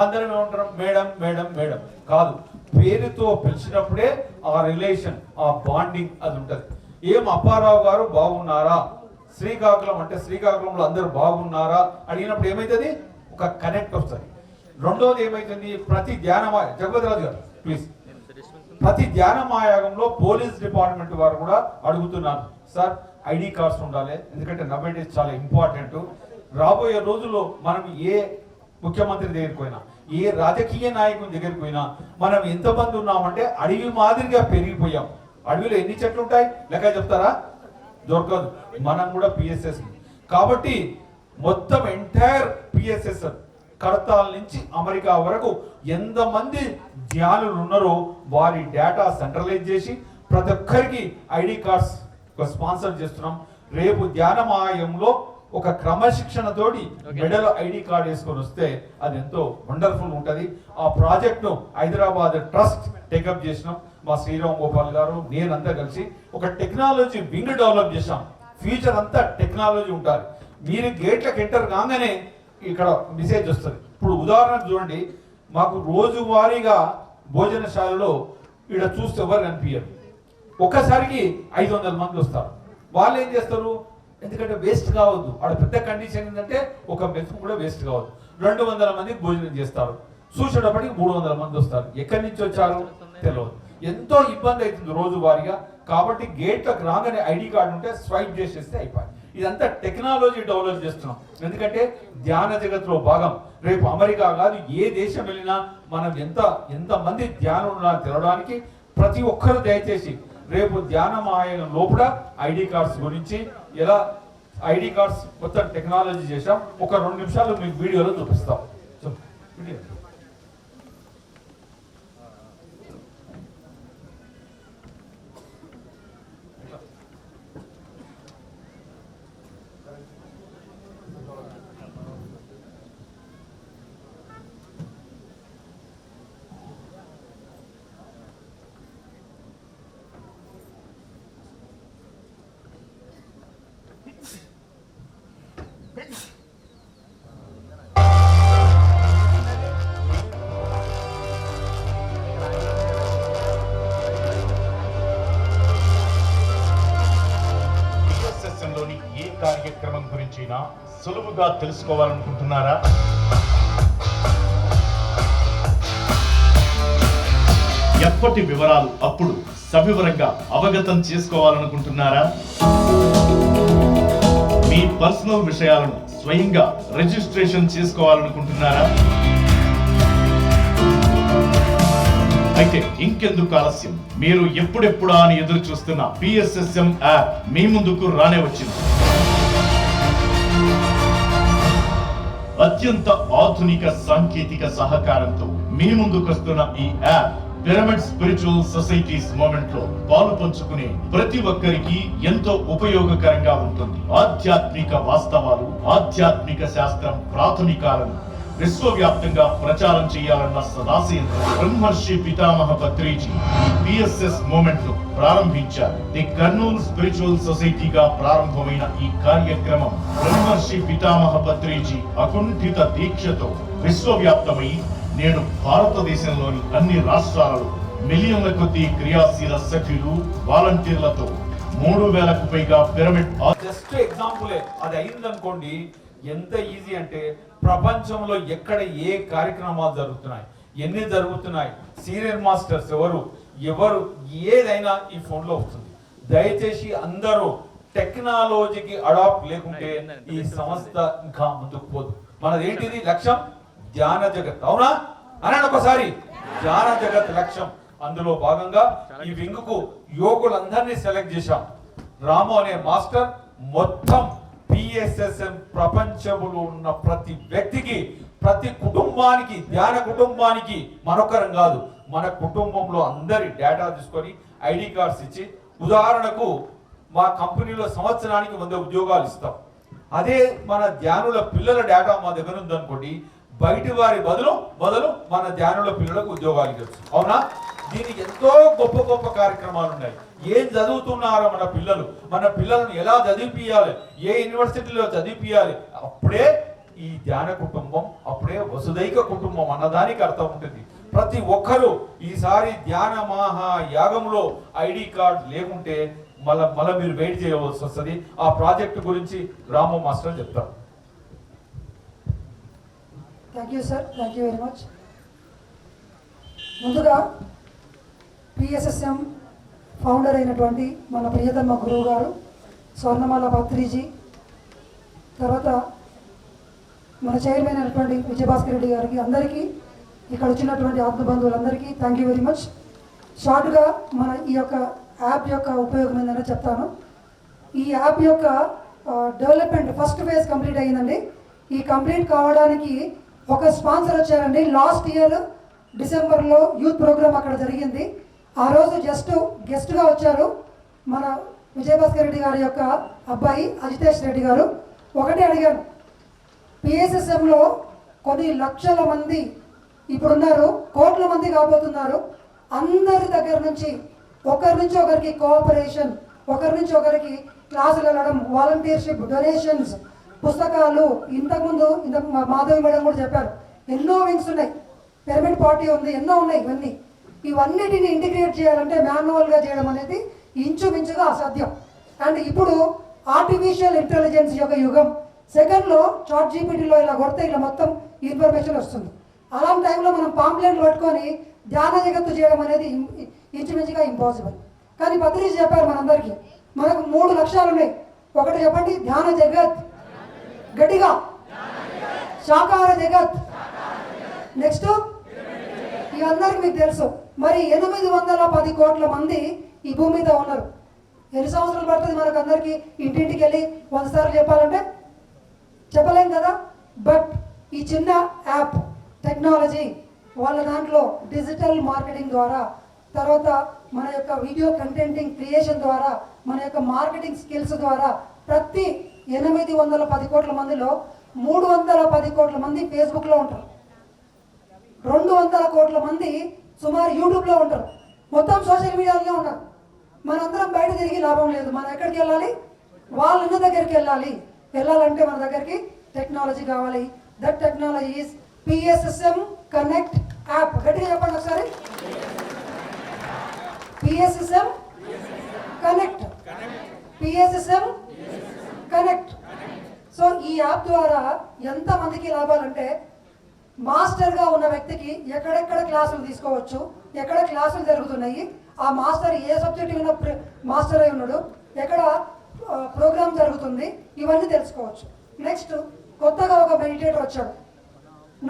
అందరం ఏమంటారు madam madam madam కాదు, పేరుతో పిలిచినప్పుడే ఆ రిలేషన్, ఆ బాండింగ్ అది ఉంటుంది. ఏం అప్పారావు గారు బాగున్నారా, శ్రీకాకుళం అంటే శ్రీకాకుళంలో అందరూ బాగున్నారా అడిగినప్పుడు ఏమైతుంది, ఒక కనెక్ట్ వస్తుంది. రెండోది ఏమైతుంది, ప్రతి ధ్యానమాయ జగపతిరాజు గారు ప్లీజ్, ప్రతి ధ్యానమాయాగంలో పోలీస్ డిపార్ట్మెంట్ వారు కూడా అడుగుతున్నారు సార్ ఐడి కార్డ్స్ ఉండాలి, ఎందుకంటే నవ్వేడేస్ చాలా ఇంపార్టెంట్. రాబోయే రోజుల్లో మనం ఏ ముఖ్యమంత్రి దగ్గరికి పోయినా, ఏ రాజకీయ నాయకుని దగ్గరికి పోయినా మనం ఎంతమంది ఉన్నామంటే అడవి మాదిరిగా పెరిగిపోయాం. అడవిలో ఎన్ని చెట్లు ఉంటాయి లెక్క చెప్తారా, దొరకదు. మనం కూడా పిఎస్ఎస్ కాబట్టి మొత్తం ఎంటైర్ పిఎస్ఎస్ కడతాల నుంచి అమెరికా వరకు ఎంతమంది ధ్యానులు ఉన్నారో వారి డేటా సెంట్రలైజ్ చేసి ప్రతి ఒక్కరికి ఐడి కార్డ్స్ స్పాన్సర్ చేస్తున్నాం. రేపు ధ్యానమాయంలో ఒక క్రమశిక్షణతోటి మెడల్ ఐడి కార్డ్ వేసుకొని వస్తే అది ఎంతో వండర్ఫుల్ ఉంటుంది. ఆ ప్రాజెక్ట్ను హైదరాబాద్ ట్రస్ట్ టేకప్ చేసినాం. మా శ్రీరామ్ గోపాల్ గారు నేనంతా కలిసి ఒక టెక్నాలజీ వింగ్ డెవలప్ చేసాం. ఫ్యూచర్ అంతా టెక్నాలజీ ఉంటుంది. మీరు గేట్లకు ఎంటర్ కాగానే ఇక్కడ మెసేజ్ వస్తుంది. ఇప్పుడు ఉదాహరణకు చూడండి, మాకు రోజువారీగా భోజనశాలలో ఇక్కడ చూస్తే ఎవరు కనిపించరు. ఒక్కసారికి 500 మంది వస్తారు. వాళ్ళు ఏం చేస్తారు, ఎందుకంటే వేస్ట్ కావద్దు. ఆడ పెద్ద కండిషన్ ఏంటంటే ఒక మెతుకు కూడా వేస్ట్ కావద్దు. 200 మందికి భోజనం చేస్తారు. చూసేటప్పటికి 300 మంది వస్తారు. ఎక్కడి నుంచి వచ్చారు తెలియదు. ఎంతో ఇబ్బంది అవుతుంది రోజువారీగా. కాబట్టి గేట్లకు రాగానే ఐడి కార్డు ఉంటే స్వైప్ చేసేస్తే అయిపోయి. ఇదంతా టెక్నాలజీ డెవలప్ చేస్తున్నాం. ఎందుకంటే ధ్యాన జగత్తులో భాగం. రేపు అమెరికా కాదు ఏ దేశం వెళ్ళినా మనం ఎంతమంది ధ్యానం ఉన్నారో తెలవడానికి ప్రతి ఒక్కరు దయచేసి రేపు ధ్యానమాయన లోపల ఐడి కార్డ్స్ గురించి ఎలా ఐడి కార్డ్స్ మొత్తం టెక్నాలజీ చేసాం. ఒక 2 నిమిషాలు మీకు వీడియోలో చూపిస్తాం. వీడియో కార్యక్రమం గురించి సులువుగా తెలుసుకోవాలనుకుంటున్నారా? ఎప్పటి వివరాలు అప్పుడు సవివరంగా అవగతం చేసుకోవాలనుకుంటున్నారా? మీ పర్సనల్ విషయాలను స్వయంగా రిజిస్ట్రేషన్ చేసుకోవాలనుకుంటున్నారా? అయితే ఇంకెందుకు ఆలస్యం, మీరు ఎప్పుడెప్పుడా అని ఎదురు చూస్తున్న పిఎస్ఎస్ఎం యాప్ మీ ముందుకు రానే వచ్చింది. అత్యంత ఆధునిక సాంకేతిక సహకారంతో మీ ముందుకు వస్తున్న ఈ app pyramid spiritual societies movement లో పాలు పంచుకునే ప్రతి ఒక్కరికి ఎంతో ఉపయోగకరంగా ఉంటుంది. ఆధ్యాత్మిక వాస్తవాలు, ఆధ్యాత్మిక శాస్త్రం ప్రాథమికాలను విశ్వవ్యాప్తంగా ప్రచారం చేయాలన్న సదాశయంతో బ్రహ్మర్షి పితామహ పత్రిజీ పిఎస్ఎస్ మూవ్మెంట్ ను ప్రారంభించారు. ది కర్నూలు స్పిరిచువల్ సొసైటీగా ప్రారంభమైన ఈ కార్యక్రమం బ్రహ్మర్షి పితామహ పత్రిజీ అకుంఠిత దీక్షతో విశ్వవ్యాప్తమై నేడు భారతదేశంలోని అన్ని రాష్ట్రాలలో మిలియన్ల కొద్ది క్రియాశీల సభ్యులు, వాలంటీర్లతో 3000కు పైగా పిరమిడ్. జస్ట్ ఎగ్జాంపులే అది అయిందనుకోండి, ఎంత ఈజీ అంటే ప్రపంచంలో ఎక్కడ ఏ కార్యక్రమాలు జరుగుతున్నాయి, ఎన్ని జరుగుతున్నాయి, సీనియర్ మాస్టర్స్ ఎవరు ఏదైనా ఈ ఫోన్లో వస్తుంది. దయచేసి అందరూ టెక్నాలజీకి అడాప్ట్ లేకుంటే ఈ సంస్థ ఇంకా ముందుకు పోదు. మనదేంటిది లక్ష్యం? ధ్యాన జగత్. అవునా అనండి ఒకసారి, ధ్యాన జగత్ లక్ష్యం. అందులో భాగంగా ఈ వింగ్ కు యోగులందరినీ సెలెక్ట్ చేశాం. రాము అనే మాస్టర్ మొత్తం పిఎస్ఎస్ఎం ప్రపంచంలో ఉన్న ప్రతి వ్యక్తికి, ప్రతి కుటుంబానికి, ధ్యాన కుటుంబానికి మరొకరం కాదు, మన కుటుంబంలో అందరి డేటా తీసుకొని ఐడి కార్డ్స్ ఇచ్చి, ఉదాహరణకు మా కంపెనీలో సంవత్సరానికి 100 ఉద్యోగాలు ఇస్తాం. అదే మన ధ్యానుల పిల్లల డేటా మా దగ్గర ఉందనుకోండి, బయటి వారి బదులు మన ధ్యానుల పిల్లలకు ఉద్యోగాలు ఇవ్వచ్చు. అవునా? దీనికి ఎంతో గొప్ప గొప్ప కార్యక్రమాలు ఉన్నాయి. ఏం చదువుతున్నారో మన పిల్లలను ఎలా చదివిపియాలి, ఏ యూనివర్సిటీలో చదివిపియాలి, అప్పుడే ఈ ధ్యాన కుటుంబం అప్పుడే వసుదైక కుటుంబం అన్నదానికి అర్థం ఉంటుంది. ప్రతి ఒక్కరూ ఈసారి ధ్యాన మహా యాగంలో ఐడి కార్డ్ లేకుంటే మళ్ళీ మీరు వెయిట్ చేయవలసి వస్తుంది. ఆ ప్రాజెక్టు గురించి రాము మాస్టర్ చెప్తారు. Thank you sir, thank you very much. ముందుగా పిఎస్ఎస్ఎం ఫౌండర్ అయినటువంటి మన ప్రియతమ గురువు గారు స్వర్ణమాల పత్రిజీ, తర్వాత మన చైర్మన్ అయినటువంటి విజయభాస్కర్ రెడ్డి గారికి, అందరికీ ఇక్కడ వచ్చినటువంటి ఆత్మబంధువులందరికీ థ్యాంక్ యూ వెరీ మచ్. షార్ట్గా మన ఈ యొక్క యాప్ యొక్క ఉపయోగం ఏంటంటే చెప్తాను. ఈ యాప్ యొక్క డెవలప్మెంట్ ఫస్ట్ ఫేజ్ కంప్లీట్ అయ్యిందండి. ఈ కంప్లీట్ కావడానికి ఒక స్పాన్సర్ వచ్చారండి. లాస్ట్ ఇయర్ డిసెంబర్లో యూత్ ప్రోగ్రామ్ అక్కడ జరిగింది. ఆ రోజు గెస్ట్గా వచ్చారు మన విజయభాస్కర్ రెడ్డి గారి యొక్క అబ్బాయి అజితేష్ రెడ్డి గారు. ఒకటే అడిగాను, పిఎస్ఎస్ఎంలో కొన్ని లక్షల మంది ఇప్పుడున్నారు, కోట్ల మంది కాబోతున్నారు. అందరి దగ్గర నుంచి ఒకరి నుంచి ఒకరికి కోఆపరేషన్, ఒకరి నుంచి ఒకరికి క్లాసులు వెళ్ళడం, వాలంటీర్షిప్, డొనేషన్స్, పుస్తకాలు. ఇంతకుముందు మాధవి మేడం కూడా చెప్పారు, ఎన్నో వింగ్స్ ఉన్నాయి, పిరమిడ్ పార్టీ ఉంది, ఎన్నో ఉన్నాయి. ఇవన్నిటిని ఇంటిగ్రేట్ చేయాలంటే మాన్యువల్గా చేయడం అనేది ఇంచుమించుగా అసాధ్యం. అండ్ ఇప్పుడు ఆర్టిఫిషియల్ ఇంటెలిజెన్స్ యొక్క యుగం. సెకండ్లో చాట్ జీపీటీలో ఇలా కొడితే ఇలా మొత్తం ఇన్ఫర్మేషన్ వస్తుంది. అలాంటి టైంలో మనం పాంప్లెట్లు పట్టుకొని ధ్యాన జగత్తు చేయడం అనేది ఇంచుమించుగా ఇంపాసిబుల్. కానీ పత్రిజీ చెప్పారు మనందరికీ, మనకు 3 లక్ష్యాలు ఉన్నాయి. ఒకటి చెప్పండి, ధ్యాన జగత్, గట్టిగా శాకాహార జగత్, నెక్స్ట్ ఇవందరికి మీకు తెలుసు. మరి 810 కోట్ల మంది ఈ భూమి మీద ఉన్నారు. ఎన్ని సంవత్సరాలు పడుతుంది మనకు అందరికీ ఇంటింటికి వెళ్ళి 100 సార్లు చెప్పాలంటే? చెప్పలేం కదా. బట్ ఈ చిన్న యాప్ టెక్నాలజీ వాళ్ళ దాంట్లో డిజిటల్ మార్కెటింగ్ ద్వారా, తర్వాత మన యొక్క వీడియో కంటెంటింగ్ క్రియేషన్ ద్వారా, మన యొక్క మార్కెటింగ్ స్కిల్స్ ద్వారా ప్రతి 810 కోట్ల మందిలో 310 కోట్ల మంది ఫేస్బుక్లో ఉంటారు, 200 కోట్ల మంది సుమారు యూట్యూబ్లో ఉంటారు, మొత్తం సోషల్ మీడియాలోనే ఉన్నారు. మనందరం బయట తిరిగి లాభం లేదు. మనం ఎక్కడికి వెళ్ళాలి? వాళ్ళ దగ్గరికి వెళ్ళాలంటే మన దగ్గరికి టెక్నాలజీ కావాలి. That technology is PSSM connect app. గట్టిగా చెప్పండి ఒకసారి, PSSM connect, PSSM connect. So ఈ యాప్ ద్వారా ఎంతమందికి లాభాలంటే, మాస్టర్గా ఉన్న వ్యక్తికి ఎక్కడెక్కడ క్లాసులు తీసుకోవచ్చు, ఎక్కడ క్లాసులు జరుగుతున్నాయి, ఆ మాస్టర్ ఏ సబ్జెక్ట్ మీద మాస్టర్ అయి ఉన్నాడు, ఎక్కడ ప్రోగ్రామ్ జరుగుతుంది, ఇవన్నీ తెలుసుకోవచ్చు. నెక్స్ట్ కొత్తగా ఒక మెడిటేటర్ వచ్చాడు,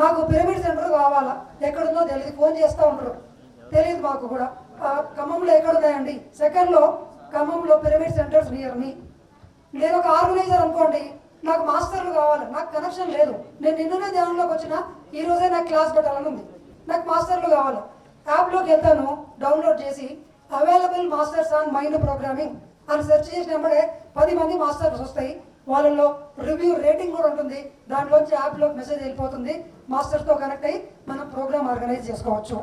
నాకు పిరమిడ్ సెంటర్ కావాలా, ఎక్కడుందో తెలియదు, ఫోన్ చేస్తూ ఉంటారు, తెలియదు మాకు కూడా. ఖమ్మంలో ఎక్కడున్నాయండి? సెకండ్లో ఖమ్మంలో పిరమిడ్ సెంటర్స్ నియర్ మీ. నేను ఒక ఆర్గనైజర్ అనుకోండి, నాకు మాస్టర్లు కావాలి, నాకు కనెక్షన్ లేదు, నేను నిన్ననే ధ్యానంలోకి వచ్చిన, ఈ రోజే నాకు క్లాస్ పెట్టాలని ఉంది, నాకు మాస్టర్లు కావాలి. యాప్లోకి వెళ్తాను, డౌన్లోడ్ చేసి available masters on mind programming అని సెర్చ్ చేసినప్పుడే 10 మంది మాస్టర్స్ వస్తాయి. వాళ్ళల్లో రివ్యూ రేటింగ్ కూడా ఉంటుంది. దాంట్లోంచి యాప్లోకి మెసేజ్ వెళ్ళిపోతుంది. మాస్టర్స్తో కనెక్ట్ అయ్యి మనం ప్రోగ్రామ్ ఆర్గనైజ్ చేసుకోవచ్చు.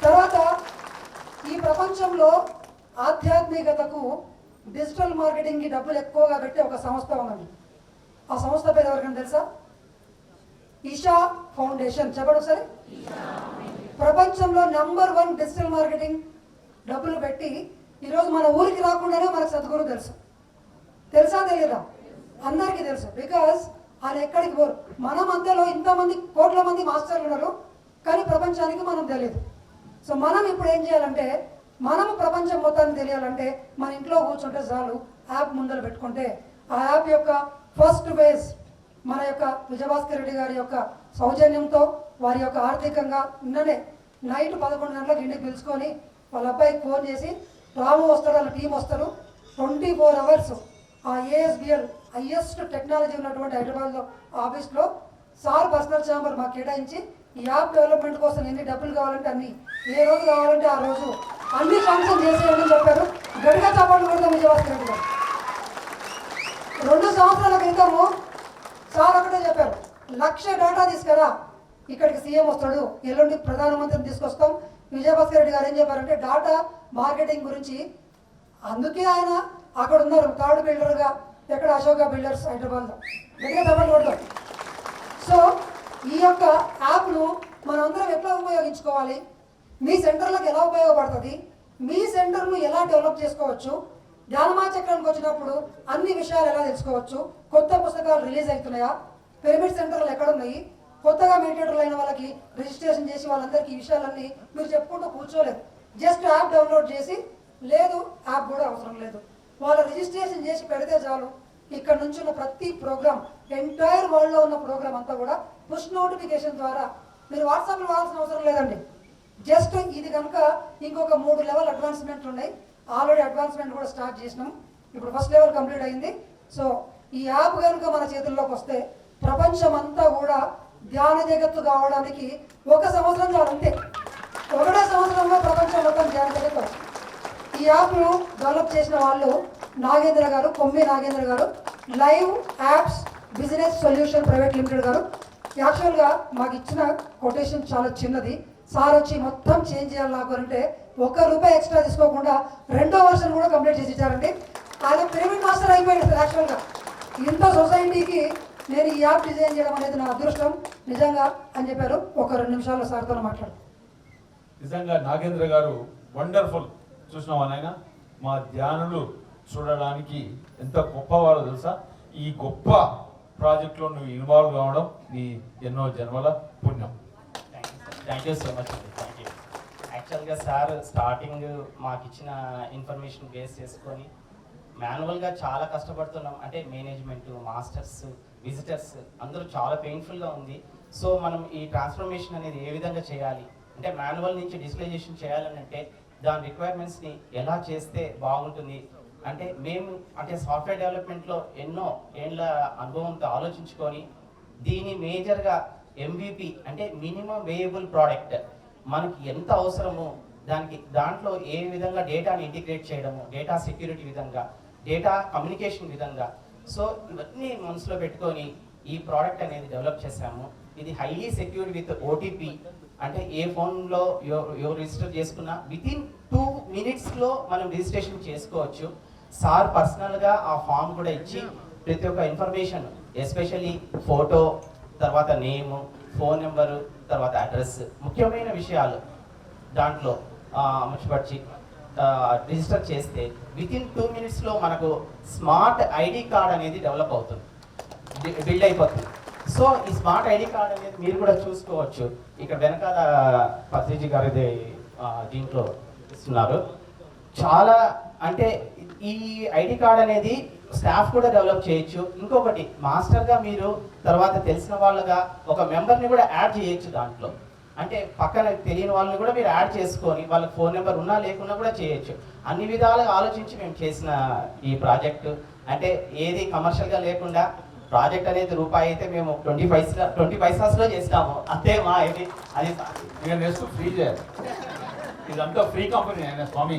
తర్వాత ఈ ప్రపంచంలో ఆధ్యాత్మికతకు డిజిటల్ మార్కెటింగ్కి డబ్బులు ఎక్కువగా పెట్టే ఒక సంస్థ ఉన్నది. ఆ సంస్థ పేరు ఎవరికైనా తెలుసా? ఇషా ఫౌండేషన్. చెప్పండి ఒకసారి. ప్రపంచంలో నెంబర్ 1 డిజిటల్ మార్కెటింగ్ డబ్బులు పెట్టి ఈరోజు మన ఊరికి రాకుండానే మనకు సద్గురు తెలుసు. తెలుసా తెలియదా? అందరికీ తెలుసు. బికాజ్ ఆయన ఎక్కడికి పోరు. మన మధ్యలో ఇంతమంది కోట్ల మంది మాస్టర్లు ఉన్నారు, కానీ ప్రపంచానికి మనం తెలియదు. సో మనం ఇప్పుడు ఏం చేయాలంటే, మనము ప్రపంచం మొత్తాన్ని తెలియాలంటే మన ఇంట్లో కూర్చుంటే చాలు, యాప్ ముందర పెట్టుకుంటే ఆ యాప్ యొక్క ఫస్ట్ ఫేజ్ మన యొక్క విజయభాస్కర్ రెడ్డి గారి యొక్క సౌజన్యంతో, వారి యొక్క ఆర్థికంగా నిన్ననే నైట్ 11 గంటలకు ఇంటికి పిలుచుకొని వాళ్ళ అబ్బాయికి ఫోన్ చేసి, రాము వస్తాడు, వాళ్ళ టీం వస్తారు, 24 అవర్స్ ఆ ఏఎస్బిఎల్ హైయెస్ట్ టెక్నాలజీ ఉన్నటువంటి హైదరాబాద్లో ఆఫీస్లో సార్ పర్సనల్ ఛాంబర్ మాకు కేటాయించి ఈ యాప్ డెవలప్మెంట్ కోసం ఎన్ని డబ్బులు కావాలంటే అన్ని, ఏ రోజు కావాలంటే ఆ రోజు అన్ని ఫంక్షన్ చేసేయని చెప్పారు. గడిగా చపాట్లు కొడతాం విజయభాస్కర్ రెడ్డి గారు. 2 సంవత్సరాల క్రితము సార్ ఒకటే చెప్పారు, 1,00,000 డేటా తీసుకురా, ఇక్కడికి సీఎం వస్తాడు, ఎల్లుండి ప్రధానమంత్రిని తీసుకొస్తాం. విజయభాస్కర్ రెడ్డి గారు ఏం చెప్పారంటే డాటా మార్కెటింగ్ గురించి, అందుకే ఆయన అక్కడ ఉన్నారు థర్డ్ బిల్డర్గా, ఎక్కడ అశోక బిల్డర్స్ హైదరాబాద్లో. గట్టిగా చప్పట్లు కొడతాం. సో ఈ యొక్క యాప్ను మనందరం ఎట్లా ఉపయోగించుకోవాలి, మీ సెంటర్లకు ఎలా ఉపయోగపడుతుంది, మీ సెంటర్ను ఎలా డెవలప్ చేసుకోవచ్చు, ధ్యానమాచక్రానికి వచ్చినప్పుడు అన్ని విషయాలు ఎలా తెలుసుకోవచ్చు, కొత్త పుస్తకాలు రిలీజ్ అవుతున్నాయా, పిరమిడ్ సెంటర్లు ఎక్కడున్నాయి, కొత్తగా మెడిటేటర్లు అయిన వాళ్ళకి రిజిస్ట్రేషన్ చేసి వాళ్ళందరికీ ఈ విషయాలన్నీ మీరు చెప్పుకుంటూ కూర్చోలేదు. జస్ట్ యాప్ డౌన్లోడ్ చేసి, లేదు యాప్ కూడా అవసరం లేదు, వాళ్ళ రిజిస్ట్రేషన్ చేసి పెడితే చాలు. ఇక్కడ నుంచి ఉన్న ప్రతి ప్రోగ్రామ్, ఎంటైర్ వరల్డ్లో ఉన్న ప్రోగ్రామ్ అంతా కూడా పుష్ నోటిఫికేషన్ ద్వారా మీరు వాట్సాప్లో వాడాల్సిన అవసరం లేదండి. జస్ట్ ఇది కనుక ఇంకొక 3 లెవెల్ అడ్వాన్స్మెంట్లు ఉన్నాయి. ఆల్రెడీ అడ్వాన్స్మెంట్ కూడా స్టార్ట్ చేసినాం. ఇప్పుడు ఫస్ట్ లెవెల్ కంప్లీట్ అయింది. సో ఈ యాప్ కనుక మన చేతుల్లోకి వస్తే ప్రపంచం అంతా కూడా ధ్యాన జగత్తు కావడానికి 1 సంవత్సరం చాలు, అంతే. 1 సంవత్సరంలో ప్రపంచం మొత్తం ధ్యాన జగత్తు. ఈ యాప్ను డెవలప్ చేసిన వాళ్ళు నాగేంద్ర గారు, కొమ్మి నాగేంద్ర గారు, live apps business solution private limited గారు. యాక్చువల్గా మాకు ఇచ్చిన కొటేషన్ చాలా చిన్నది. సార్ వచ్చి మొత్తం చేంజ్ చేయాలి నాకు అంటే ₹1 ఎక్స్ట్రా తీసుకోకుండా 2వ వర్షన్ కూడా కంప్లీట్ చేసి ఇచ్చారండి. ఆయన పిరమిడ్ మాస్టర్ అయిపోయాడు సార్. యాక్చువల్గా ఇంత సొసైటీకి నేను ఈ యాప్ డిజైన్ చేయడం అనేది నా అదృష్టం నిజంగా అని చెప్పారు. ఒక 2 నిమిషాల్లో సార్తో మాట్లాడు. నిజంగా నాగేంద్ర గారు వండర్ఫుల్. చూసినావా నాయన, మా ధ్యానులు చూడడానికి ఎంత గొప్పవారో తెలుసా. ఈ గొప్ప ప్రాజెక్ట్లో నువ్వు ఇన్వాల్వ్ కావడం నీ ఎన్నో జన్మల పుణ్యం. థ్యాంక్ యూ సో మచ్ అండి. Thank you. యాక్చువల్గా సార్ స్టార్టింగ్ మాకు ఇచ్చిన ఇన్ఫర్మేషన్ బేస్ చేసుకొని మాన్యువల్గా చాలా కష్టపడుతున్నాం. అంటే మేనేజ్మెంట్, మాస్టర్స్, విజిటర్స్ అందరూ చాలా పెయిన్ఫుల్గా ఉంది. సో మనం ఈ ట్రాన్స్ఫర్మేషన్ అనేది ఏ విధంగా చేయాలి అంటే మాన్యువల్ నుంచి డిజిటలైజేషన్ చేయాలని అంటే దాని రిక్వైర్మెంట్స్ని ఎలా చేస్తే బాగుంటుంది అంటే మేము అంటే సాఫ్ట్వేర్ డెవలప్మెంట్లో ఎన్నో ఏళ్ళ అనుభవంతో ఆలోచించుకొని దీని మేజర్గా MVP అంటే మినిమం వేయబుల్ ప్రోడక్ట్ మనకి ఎంత అవసరమో దాంట్లో ఏ విధంగా డేటాని ఇంటిగ్రేట్ చేయడము, డేటా సెక్యూరిటీ విధంగా, డేటా కమ్యూనికేషన్ విధంగా, సో ఇవన్నీ మనసులో పెట్టుకొని ఈ ప్రోడక్ట్ అనేది డెవలప్ చేశాము. ఇది హైలీ సెక్యూర్డ్ విత్ OTP. అంటే ఏ ఫోన్లో ఎవరు రిజిస్టర్ చేసుకున్నా వితిన్ 2 minutesలో మనం రిజిస్ట్రేషన్ చేసుకోవచ్చు. సార్ పర్సనల్గా ఆ ఫామ్ కూడా ఇచ్చి ప్రతి ఒక్క ఇన్ఫర్మేషన్ ఎస్పెషల్లీ ఫోటో, తర్వాత నేము, ఫోన్ నెంబరు, తర్వాత అడ్రస్, ముఖ్యమైన విషయాలు దాంట్లో ముచ్చిపరిచి రిజిస్టర్ చేస్తే వితిన్ 2 minutesలో మనకు స్మార్ట్ ID కార్డ్ అనేది డెవలప్ అవుతుంది, బిల్డ్ అయిపోతుంది. సో ఈ స్మార్ట్ ID కార్డ్ అనేది మీరు కూడా చూసుకోవచ్చు. ఇక్కడ వెనకాల పత్రిజీ గారిది దీంట్లో ఇస్తున్నారు. చాలా అంటే ఈ ID కార్డ్ అనేది స్టాఫ్ కూడా డెవలప్ చేయొచ్చు. ఇంకొకటి మాస్టర్గా మీరు తర్వాత తెలిసిన వాళ్ళగా ఒక మెంబర్ని కూడా యాడ్ చేయొచ్చు దాంట్లో. అంటే పక్కన తెలియని వాళ్ళని కూడా మీరు యాడ్ చేసుకొని వాళ్ళకి ఫోన్ నెంబర్ ఉన్నా లేకున్నా కూడా చేయొచ్చు. అన్ని విధాలుగా ఆలోచించి మేము చేసిన ఈ ప్రాజెక్టు అంటే ఏది కమర్షియల్గా లేకుండా ప్రాజెక్ట్ అనేది రూపాయి అయితే మేము 20 పైసాస్లో చేసినాము అంతే. మా ఇది అది ఇక నెక్స్ట్ ఫ్రీ చేయాలి. ఇదంతా ఫ్రీ కంపెనీ ఆయన స్వామి.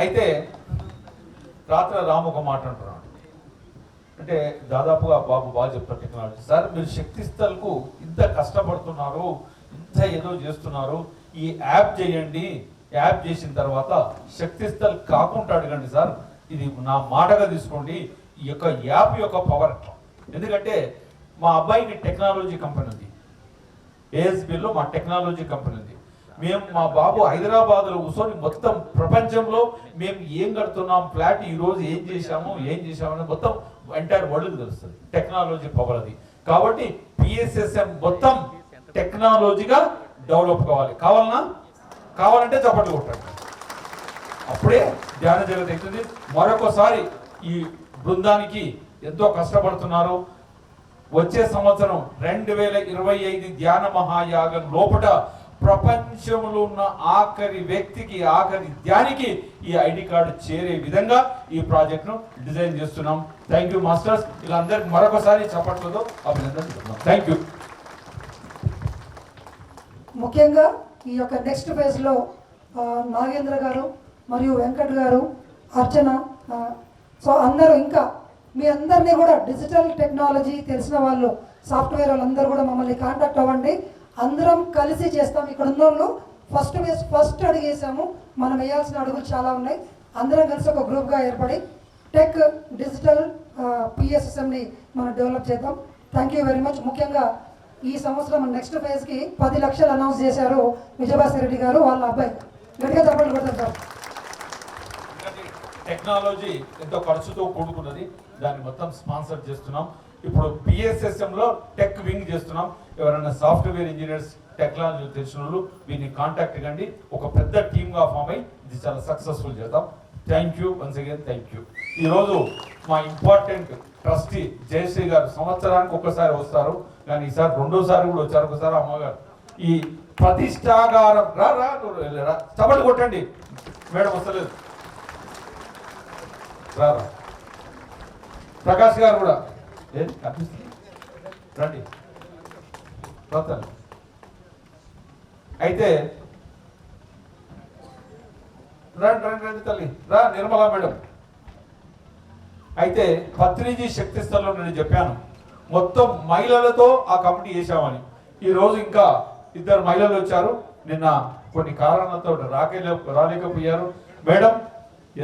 అయితే రాత్రి రాము ఒక మాట అంటున్నాడు, అంటే దాదాపుగా బాబు బాగా చెప్తారు టెక్నాలజీ. సార్ మీరు శక్తి స్థల్కు ఇంత కష్టపడుతున్నారు, ఇంత ఏదో చేస్తున్నారు, ఈ యాప్ చేయండి, యాప్ చేసిన తర్వాత శక్తి స్థల్ కాకుండా అడగండి సార్, ఇది నా మాటగా తీసుకోండి ఈ యొక్క యాప్ యొక్క పవర్. ఎందుకంటే మా అబ్బాయికి టెక్నాలజీ కంపెనీ ఉంది, ASBలో మా టెక్నాలజీ కంపెనీ ఉంది. మేము మా బాబు హైదరాబాద్లో కూర్చొని మొత్తం ప్రపంచంలో మేము ఏం కడుతున్నాం, ఫ్లాట్ ఈరోజు ఏం చేశాము అని మొత్తం ఎంటైర్ వరల్డ్ తెలుస్తుంది. టెక్నాలజీ పవర్ అది. కాబట్టి PSSM మొత్తం టెక్నాలజీగా డెవలప్ కావాలంటే చప్పట్లు కొట్టండి, అప్పుడే ధ్యాన జగత్ అవుతుంది. మరొకసారి ఈ బృందానికి ఎంతో కష్టపడుతున్నారు. వచ్చే సంవత్సరం 2025 ధ్యాన మహాయాగం లోపల ప్రపంచంలో ఉన్న ఆఖరి వ్యక్తికి, ఆఖరి ధ్యానికి ఈ ID కార్డు చేరే విధంగా ఈ ప్రాజెక్ట్ను డిజైన్ చేస్తున్నాం. Thank you masters. ఇలా అందరికి మరొకసారి చప్పట్లతో అభినందన. Thank you. ముఖ్యంగా ఈ యొక్క నెక్స్ట్ ఫేజ్లో నాగేంద్ర గారు మరియు వెంకట్ గారు, అర్చన, సో అందరూ ఇంకా మీ అందరినీ కూడా డిజిటల్ టెక్నాలజీ తెలిసిన వాళ్ళు, సాఫ్ట్వేర్ వాళ్ళందరూ కూడా మమ్మల్ని కాంటాక్ట్ అవ్వండి. అందరం కలిసి చేస్తాం. ఇక్కడ ఉన్న వాళ్ళు ఫస్ట్ అడిగేసాము, మనం వేయాల్సిన అడుగులు చాలా ఉన్నాయి. అందరం కలిసి ఒక గ్రూప్గా ఏర్పడి టెక్ డిజిటల్ PSSMని మనం డెవలప్ చేద్దాం. Thank you very much. ముఖ్యంగా ఈ సంవత్సరం నెక్స్ట్ ఫేజ్కి 10 లక్షలు అనౌన్స్ చేశారు విజయభాస్కర్ రెడ్డి గారు వాళ్ళ అబ్బాయి. గట్టిగా చెప్పండి కొడతారు సార్. టెక్నాలజీ ఎంతో ఖర్చుతో కూడుకున్నది, దాన్ని మొత్తం స్పాన్సర్ చేస్తున్నాం. ఇప్పుడు PSSM లో టెక్ వింగ్ చేస్తున్నాం. ఎవరైనా సాఫ్ట్వేర్ ఇంజనీర్స్ టెక్నాలజీ తెలిసిన వాళ్ళు వీరిని కాంటాక్ట్ కండి. ఒక పెద్ద టీమ్గా ఫామ్ అయ్యి ఇది చాలా సక్సెస్ఫుల్ చేద్దాం. Thank you once again, thank you. ఈరోజు మా ఇంపార్టెంట్ ట్రస్టీ జయశ్రీ గారు సంవత్సరానికి ఒక్కసారి వస్తారు, కానీ ఈసారి రెండోసారి కూడా వచ్చారు. ఒకసారి అమ్మగారు ఈ ప్రతిష్టాగారం రా చప్పట్లు కొట్టండి. మేడం వస్తలేదు, రారా. ప్రకాష్ గారు కూడా ఏంటి కనిపిస్తుంది, రండి రాత్రి. అయితే రండి రండి రండి తల్లి రా నిర్మలా మేడం. అయితే పత్రిజీ శక్తి స్థలంలో నేను చెప్పాను మొత్తం మహిళలతో ఆ కమిటీ చేశామని. ఈరోజు ఇంకా 2 మహిళలు వచ్చారు. నిన్న కొన్ని కారణాలతో రాలేకపోయారు. మేడం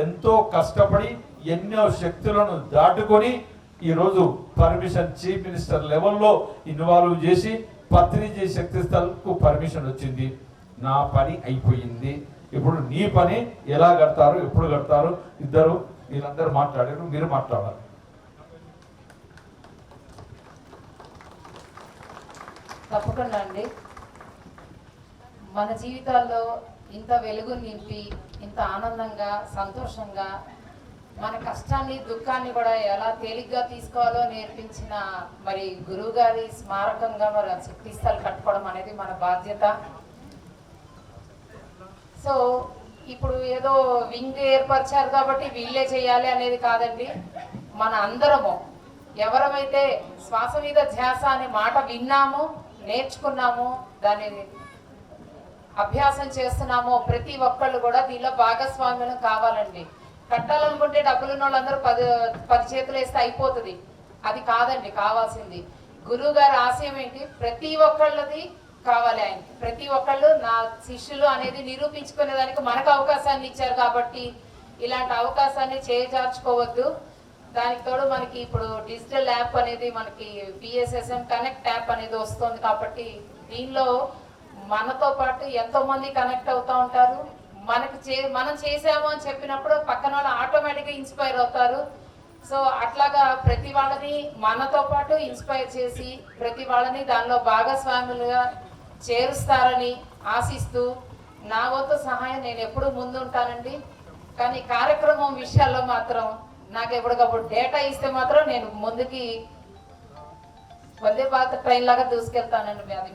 ఎంతో కష్టపడి ఎన్నో శక్తులను దాటుకొని ఈరోజు పర్మిషన్ చీఫ్ మినిస్టర్ లెవెల్లో ఇన్వాల్వ్ చేసి పత్రిజీ శక్తి స్థల్కు పర్మిషన్ వచ్చింది. నా పని అయిపోయింది. ఇప్పుడు నీ పని ఎలా కడతారు, ఎప్పుడు కడతారు, ఇద్దరు వీళ్ళందరూ మాట్లాడారు, మీరు మాట్లాడాలి. తప్పకుండా అండి. మన జీవితాల్లో ఇంత వెలుగు నింపి ఇంత ఆనందంగా సంతోషంగా మన కష్టాన్ని దుఃఖాన్ని కూడా ఎలా తేలిగ్గా తీసుకోవాలో నేర్పించిన మరి గురువు గారి స్మారకంగా మరి శక్తి స్థల్ కట్టుకోవడం అనేది మన బాధ్యత. సో ఇప్పుడు ఏదో వింగ్ ఏర్పరిచారు కాబట్టి వీళ్ళే చేయాలి అనేది కాదండి. మన అందరము ఎవరమైతే శ్వాస మీద ధ్యాస అనే మాట విన్నామో, నేర్చుకున్నామో, దాన్ని అభ్యాసం చేస్తున్నామో ప్రతి ఒక్కళ్ళు కూడా దీనిలో భాగస్వామ్యం కావాలండి. కట్టాలనుకుంటే డబ్బులున్న వాళ్ళందరూ 10 చేతులు వేస్తే అయిపోతుంది. అది కాదండి కావాల్సింది. గురువు గారి ఆశయం ఏంటి, ప్రతి ఒక్కళ్ళది కావాలి ఆయనకి. ప్రతి ఒక్కళ్ళు నా శిష్యులు అనేది నిరూపించుకునేదానికి మనకు అవకాశాన్ని ఇచ్చారు కాబట్టి ఇలాంటి అవకాశాన్ని చేజార్చుకోవద్దు. దానికి తోడు మనకి ఇప్పుడు డిజిటల్ యాప్ అనేది మనకి PSSM కనెక్ట్ యాప్ అనేది వస్తుంది కాబట్టి దీనిలో మనతో పాటు ఎంతో మంది కనెక్ట్ అవుతూ ఉంటారు. మనం చేసాము అని చెప్పినప్పుడు పక్కన వాళ్ళు ఆటోమేటిక్గా ఇన్స్పైర్ అవుతారు. సో అట్లాగా ప్రతి వాళ్ళని మనతో పాటు ఇన్స్పైర్ చేసి ప్రతి వాళ్ళని దానిలో భాగస్వాములుగా చేరుస్తారని ఆశిస్తూ నా వంతు సహాయం నేను ఎప్పుడు ముందు ఉంటానండి. కానీ కార్యక్రమం విషయాల్లో మాత్రం నాకు ఎప్పటికప్పుడు డేటా ఇస్తే మాత్రం నేను ముందుకి వందే భారత్ ట్రైన్ లాగా దూసుకెళ్తానండి. అది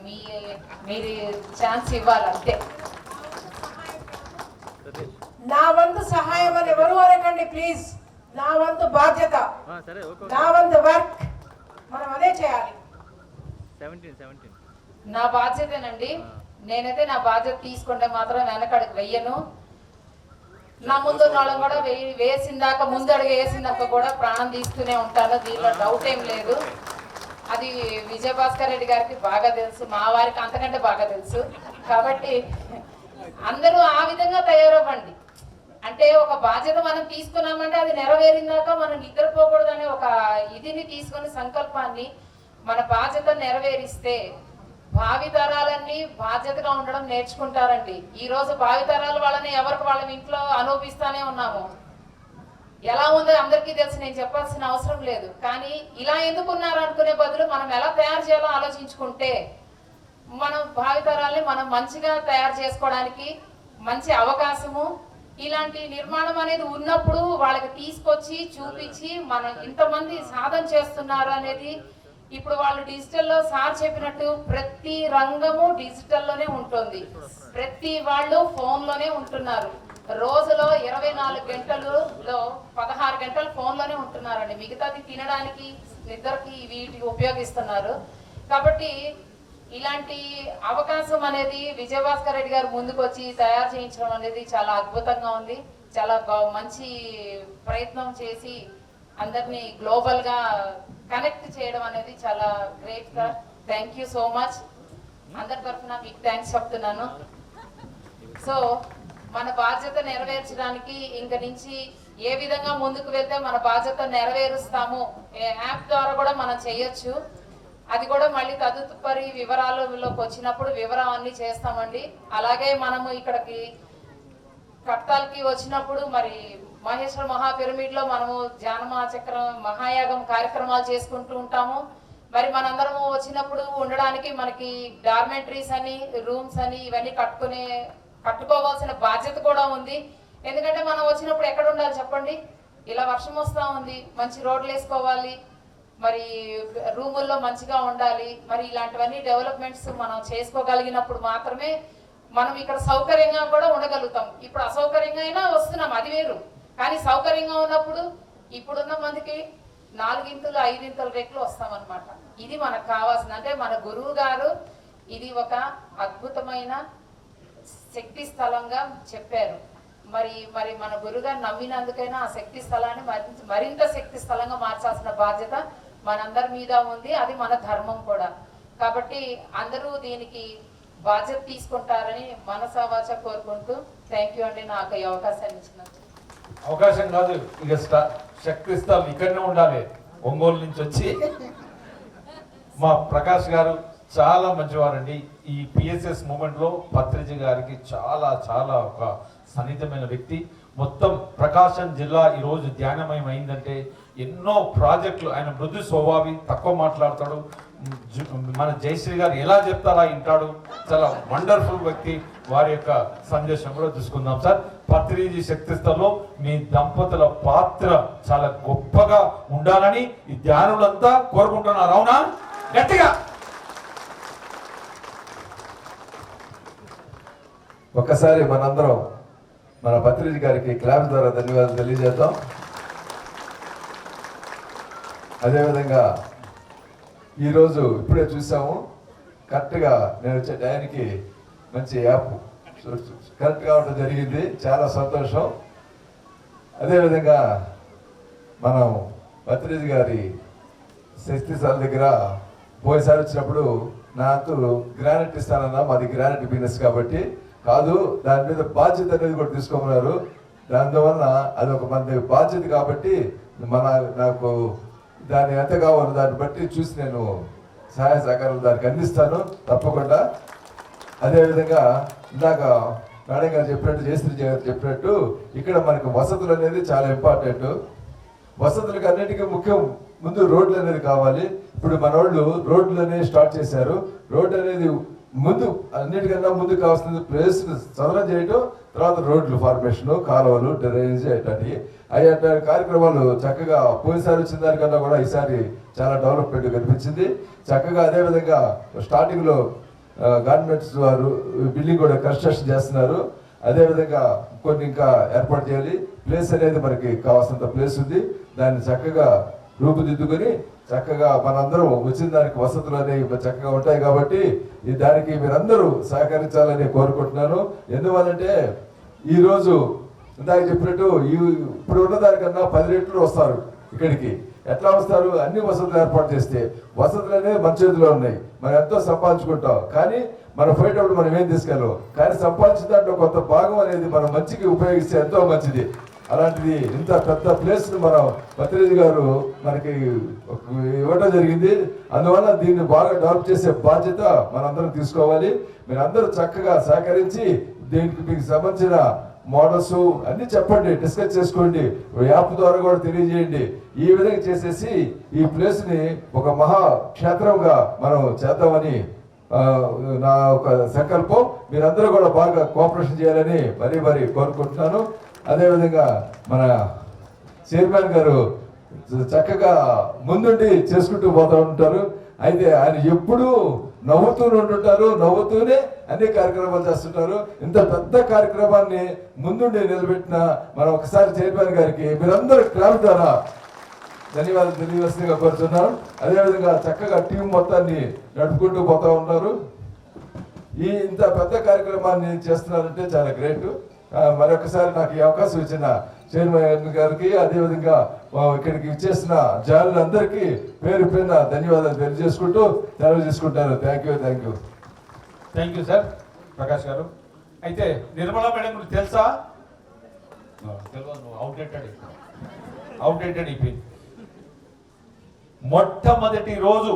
మీరు ఛాన్స్ ఇవ్వాలి అంతే. నా వంతు సహాయం అని ఎవరు అనకండి ప్లీజ్. నా వంతు బాధ్యత, నా వంతు వర్క్, మనం అదే చేయాలి. నా బాధ్యతేనండి. నేనైతే నా బాధ్యత తీసుకుంటే మాత్రం వెనకడుగు వెయ్యను. నా ముందు వాళ్ళం కూడా వేసిందాక ముందడుగు వేసిందాక కూడా ప్రాణం తీస్తూనే ఉంటాను. దీనిలో డౌట్ ఏం లేదు. అది విజయభాస్కర్ రెడ్డి గారికి బాగా తెలుసు, మా వారికి అంతకంటే బాగా తెలుసు. కాబట్టి అందరూ ఆ విధంగా తయారవ్వండి. అంటే ఒక బాధ్యత మనం తీసుకున్నామంటే అది నెరవేరిందాక మనం నిద్రపోకూడదనే ఒక ఇదిని తీసుకొని సంకల్పాన్ని మన బాధ్యత నెరవేరిస్తే భావితరాలన్నీ బాధ్యతగా ఉండడం నేర్చుకుంటారండి. ఈ రోజు భావితరాలు వాళ్ళని ఎవరికి వాళ్ళ ఇంట్లో అనుభవిస్తానే ఉన్నాము. ఎలా ఉందో అందరికీ తెలుసు, నేను చెప్పాల్సిన అవసరం లేదు. కానీ ఇలా ఎందుకున్నారు అనుకునే బదులు మనం ఎలా తయారు చేయాలో ఆలోచించుకుంటే మనం భావితరాల్ని మనం మంచిగా తయారు చేసుకోవడానికి మంచి అవకాశము. ఇలాంటి నిర్మాణం అనేది ఉన్నప్పుడు వాళ్ళకి తీసుకొచ్చి చూపించి మనం ఇంతమంది సాధన చేస్తున్నారు అనేది ఇప్పుడు వాళ్ళు డిజిటల్లో సార్ చెప్పినట్టు ప్రతి రంగము డిజిటల్లోనే ఉంటుంది. ప్రతి వాళ్ళు ఫోన్లోనే ఉంటున్నారు. రోజులో 24 గంటలలో 16 గంటలు ఫోన్లోనే ఉంటున్నారండి. మిగతాది తినడానికి, నిద్రకి వీటికి ఉపయోగిస్తున్నారు. కాబట్టి ఇలాంటి అవకాశం అనేది విజయభాస్కర్ రెడ్డి గారు ముందుకు వచ్చి తయారు చేయించడం అనేది చాలా అద్భుతంగా ఉంది. చాలా మంచి ప్రయత్నం చేసి అందరినీ గ్లోబల్గా కనెక్ట్ చేయడం అనేది చాలా great sir. Thank you so much. అందరి తరఫున మీకు థ్యాంక్స్ చెప్తున్నాను. సో మన బాధ్యత నెరవేర్చడానికి ఇంక నుంచి ఏ విధంగా ముందుకు వెళ్తే మన బాధ్యత నెరవేరుస్తాము యాప్ ద్వారా కూడా మనం చేయొచ్చు. అది కూడా మళ్ళీ తదుపరి వివరాలలోకి వచ్చినప్పుడు వివరం అన్ని చేస్తామండి. అలాగే మనము ఇక్కడికి కట్టాలకి వచ్చినప్పుడు మరి మహేశ్వర మహాపిరమిడ్ లో మనము ధ్యానమహాచక్రం మహాయాగం కార్యక్రమాలు చేసుకుంటూ ఉంటాము. మరి మనందరము వచ్చినప్పుడు ఉండడానికి మనకి డార్మెంటరీస్ అని రూమ్స్ అని ఇవన్నీ కట్టుకోవాల్సిన బాధ్యత కూడా ఉంది. ఎందుకంటే మనం వచ్చినప్పుడు ఎక్కడ ఉండాలి చెప్పండి? ఇలా వర్షం వస్తూ ఉంది, మంచి రోడ్లు వేసుకోవాలి, మరి రూముల్లో మంచిగా ఉండాలి. మరి ఇలాంటివన్నీ డెవలప్మెంట్స్ మనం చేసుకోగలిగినప్పుడు మాత్రమే మనం ఇక్కడ సౌకర్యంగా కూడా ఉండగలుగుతాం. ఇప్పుడు అసౌకర్యంగా అయినా వస్తున్నాం, అది వేరు. కానీ సౌకర్యంగా ఉన్నప్పుడు ఇప్పుడున్న మందికి 4 ఇంతులు 5 ఇంతుల రెట్లు వస్తామన్నమాట. ఇది మనకు కావాల్సింది. అంటే మన గురువు గారు ఇది ఒక అద్భుతమైన శక్తి స్థలంగా చెప్పారు. మరి మన గురుగారు నమ్మినందుకైనా ఆ శక్తి స్థలాన్ని మరింత శక్తి స్థలంగా మార్చాల్సిన బాధ్యత మనందరి మీద ఉంది. అది మన ధర్మం కూడా. కాబట్టి అందరూ దీనికి బాధ్యత తీసుకుంటారని మనసావాచ కోరుకుంటూ థ్యాంక్ యూ అండి నాకు ఈ అవకాశాన్ని ఇచ్చినందుకు. అవకాశం కాదు, ఇక శక్తి స్థలం ఇక్కడనే ఉండాలి. ఒంగోలు నుంచి వచ్చి మా ప్రకాష్ గారు చాలా మంచివారండి. ఈ పిఎస్ఎస్ మూమెంట్ లో పత్రిజీ గారికి చాలా చాలా ఒక సన్నిహితమైన వ్యక్తి. మొత్తం ప్రకాశం జిల్లా ఈరోజు ధ్యానమయం అయిందంటే ఎన్నో ప్రాజెక్టులు. ఆయన మృదు స్వభావి, తక్కువ మాట్లాడతాడు. మన జయశ్రీ గారు ఎలా చెప్తారా వింటాడు. చాలా వండర్ఫుల్ వ్యక్తి. వారి యొక్క సందేశం కూడా చూసుకుందాం సార్. పత్రిజీ శక్తి స్థలంలో మీ దంపతుల పాత్ర చాలా గొప్పగా ఉండాలని ఈ ధ్యానులంతా కోరుకుంటున్నారు. అవునా? గట్టిగా ఒక్కసారి మనందరం మన పత్రిజీ గారికి క్లాప్ ద్వారా ధన్యవాదాలు తెలియజేద్దాం. అదేవిధంగా ఈరోజు ఇప్పుడే చూసాము, కరెక్ట్గా నేను వచ్చే టైంకి మంచి యాప్ కరెక్ట్ కావడం జరిగింది. చాలా సంతోషం. అదేవిధంగా మనం పత్రిజీ గారి శక్తిశాల దగ్గర పోయినసారి వచ్చినప్పుడు నాకు గ్రానైట్ ఇస్తానన్నా, మాది గ్రానైట్ బిజినెస్ కాబట్టి కాదు, దాని మీద బాధ్యత అనేది కూడా తీసుకోమన్నారు. దానివల్ల అది ఒక మన బాధ్యత కాబట్టి నాకు దాన్ని ఎంత కావాలో దాన్ని బట్టి చూసి నేను సహాయ సహకారాలు దానికి అందిస్తాను తప్పకుండా. అదేవిధంగా ఇందాక మేడం గారు చెప్పినట్టు, జయశ్రీ గారు చెప్పినట్టు ఇక్కడ మనకు వసతులు అనేది చాలా ఇంపార్టెంట్. వసతులకు అన్నిటికీ ముఖ్యం ముందు రోడ్లు అనేది కావాలి. ఇప్పుడు మన వాళ్ళు రోడ్లు అనేది స్టార్ట్ చేశారు. రోడ్డు అనేది ముందు అన్నిటికన్నా ముందు కావాల్సిన ప్లేస్ చదరం చేయటం, తర్వాత రోడ్లు ఫార్మేషన్, కాలువలు, డ్రైనేజ్ అట్లాంటివి అయ్యే కార్యక్రమాలు చక్కగా పోయినసారి వచ్చిన దానికన్నా కూడా ఈసారి చాలా డెవలప్మెంట్ కనిపించింది చక్కగా. అదేవిధంగా స్టార్టింగ్లో గవర్నమెంట్స్ వారు బిల్డింగ్ కూడా కన్స్ట్రక్షన్ చేస్తున్నారు. అదేవిధంగా కొన్ని ఇంకా ఏర్పాటు చేయాలి. ప్లేస్ అనేది మనకి కావాల్సినంత ప్లేస్ ఉంది. దాన్ని చక్కగా రూపుదిద్దుకొని చక్కగా మనందరం వచ్చిన దానికి వసతులు అనేవి చక్కగా ఉంటాయి కాబట్టి దానికి మీరందరూ సహకరించాలని కోరుకుంటున్నాను. ఎందువల్లంటే ఈరోజు ఇందాక చెప్పినట్టు ఇప్పుడు ఉన్న దానికన్నా 10 రెట్లు వస్తారు ఇక్కడికి. ఎట్లా వస్తారు? అన్ని వసతులు ఏర్పాటు చేస్తే. వసతులు అనేవి మన చేతిలో ఉన్నాయి. మనం ఎంతో సంపాదించుకుంటాం, కానీ మనం పోయేటప్పుడు మనం ఏం తీసుకెళ్ళం. కానీ సంపాదించిన దాంట్లో కొంత భాగం అనేది మనం మంచికి ఉపయోగిస్తే ఎంతో మంచిది. అలాంటిది ఇంత పెద్ద ప్లేస్ ను మనం పత్రిజీ గారు మనకి ఇవ్వడం జరిగింది. అందువల్ల దీన్ని బాగా డెవలప్ చేసే బాధ్యత మనందరం తీసుకోవాలి. మీరందరూ చక్కగా సహకరించి దీనికి మీకు సంబంధించిన మోడల్స్ అన్ని చెప్పండి, డిస్కస్ చేసుకోండి, యాప్ ద్వారా కూడా తెలియజేయండి. ఈ విధంగా చేసేసి ఈ ప్లేస్ ని ఒక మహా క్షేత్రంగా మనం చేద్దామని నా ఒక సంకల్పం. మీరందరూ కూడా బాగా కోఆపరేషన్ చేయాలని మరీ కోరుకుంటున్నాను. అదేవిధంగా మన చైర్మన్ గారు చక్కగా ముందుండి చేసుకుంటూ పోతూ ఉంటారు. అయితే ఆయన ఎప్పుడూ నవ్వుతూనే ఉంటుంటారు, నవ్వుతూనే అన్ని కార్యక్రమాలు చేస్తుంటారు. ఇంత పెద్ద కార్యక్రమాన్ని ముందుండి నిలబెట్టిన మనం ఒకసారి చైర్మన్ గారికి మీరందరూ క్లాప్ ద్వారా ధన్యవాదాలు తెలియవలసిందిగా కోరుతున్నాను. అదేవిధంగా చక్కగా టీం మొత్తాన్ని నడుపుకుంటూ పోతూ ఉన్నారు. ఇంత పెద్ద కార్యక్రమాన్ని చేస్తున్నారంటే చాలా గ్రేట్. మరొకసారి నాకు ఈ అవకాశం ఇచ్చిన చైర్మన్ గారికి, అదేవిధంగా ఇక్కడికి ఇచ్చేసిన జానులందరికీ పేరు పేరున ధన్యవాదాలు తెలియజేసుకుంటూ సెలవు తీసుకుంటాను. థ్యాంక్ యూ సార్ ప్రకాష్ గారు. అయితే నిర్మలా మేడం గురించి తెలుసా? తెలియదు. అవుట్డేటెడ్ అయిపోయింది. మొట్టమొదటి రోజు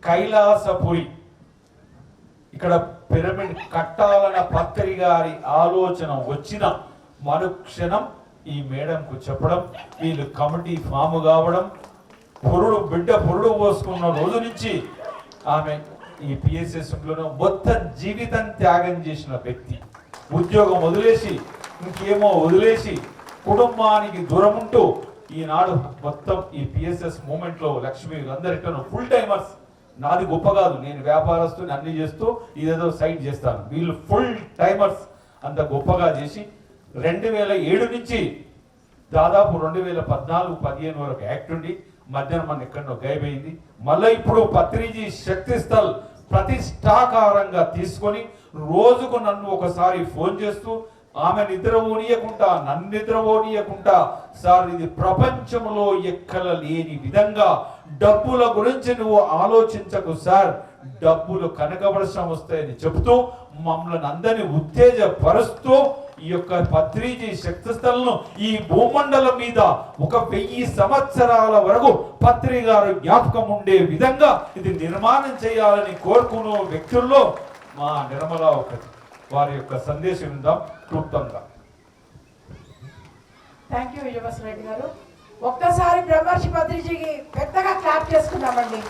కైలాసపురి ఇక్కడ పిరమిడ్ కట్టాలన్న పత్రి గారి ఆలోచన వచ్చిన మరుక్షణం ఈ మేడంకు చెప్పడం, వీళ్ళు కమిటీ ఫామ్ కావడం, బిడ్డ పురుడు పోసుకున్న రోజు నుంచి ఆమె ఈ పిఎస్ఎస్లో మొత్తం జీవితం త్యాగం చేసిన వ్యక్తి. ఉద్యోగం వదిలేసి ఇంకేమో వదిలేసి కుటుంబానికి దూరం ఉంటూ ఈనాడు మొత్తం ఈ పిఎస్ఎస్ మూమెంట్ లో లక్ష్మి వీళ్ళందరికీ ఫుల్ టైమర్స్. నాది గొప్ప కాదు, నేను వ్యాపారస్తుని అన్ని చేస్తూ ఇదేదో సైడ్ చేస్తాను, వీళ్ళు ఫుల్ టైమర్స్ అంత గొప్పగా చేసి 2007 నుంచి దాదాపు 2014-15 వరకు యాక్ట్ ఉండి మధ్యాహ్నం మన ఎక్కడో గాయబైంది. మళ్ళీ ఇప్పుడు పత్రిజీ శక్తి స్థల్ ప్రతిష్టాకారంగా తీసుకొని రోజుకు నన్ను ఒకసారి ఫోన్ చేస్తూ ఆమె నిద్రపోనీయకుండా నన్ను నిద్రపోనీయకుండా, సార్ ఇది ప్రపంచంలో ఎక్కడ లేని విధంగా డబ్బుల గురించి నువ్వు ఆలోచించకు సార్, డబ్బులు కనకవర్షం వస్తాయని చెబుతూ మమ్మల్ని అందరినీ ఉత్తేజపరుస్తూ ఈ యొక్క పత్రిజీ శక్తి స్థలను ఈ భూమండలం మీద 1000 సంవత్సరాల వరకు పత్రి గారు జ్ఞాపకం ఉండే విధంగా ఇది నిర్మాణం చేయాలని కోరుకునే వ్యక్తుల్లో మా నిర్మల ఒకటి. వారి యొక్క సందేశం విందాం క్లుప్తంగా. థ్యాంక్ యూ విజయభాస్కర్ గారు. ఒక్కసారి బ్రహ్మర్షి పత్రిజీకి పెద్దగా క్లాప్ చేసుకున్నామండి.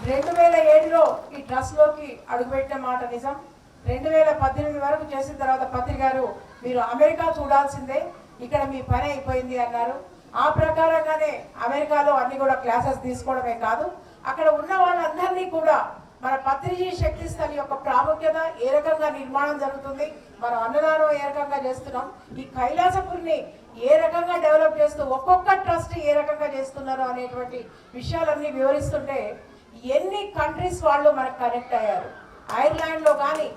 2007లో ఈ ట్రస్ట్ లోకి అడుగుపెట్టిన మాట నిజం. 2018 వరకు చేసిన తర్వాత పత్రి గారు మీరు అమెరికా చూడాల్సిందే, ఇక్కడ మీ పని అయిపోయింది అన్నారు. ఆ ప్రకారంగానే అమెరికాలో అన్ని కూడా క్లాసెస్ తీసుకోవడమే కాదు, అక్కడ ఉన్న వాళ్ళందరినీ కూడా మన పత్రిజీ శక్తి స్థలి యొక్క ప్రాముఖ్యత, ఏ రకంగా నిర్మాణం జరుగుతుంది, మనం అన్నదానం ఏ రకంగా చేస్తున్నాం, ఈ కైలాసపురిని ఏ రకంగా డెవలప్ చేస్తూ ఒక్కొక్క ట్రస్ట్ ఏ రకంగా చేస్తున్నారో అనేటువంటి విషయాలన్నీ వివరిస్తుంటే ఎన్ని కంట్రీస్ వాళ్ళు మనకు కనెక్ట్ అయ్యారు. ఐర్లాండ్లో కానీ,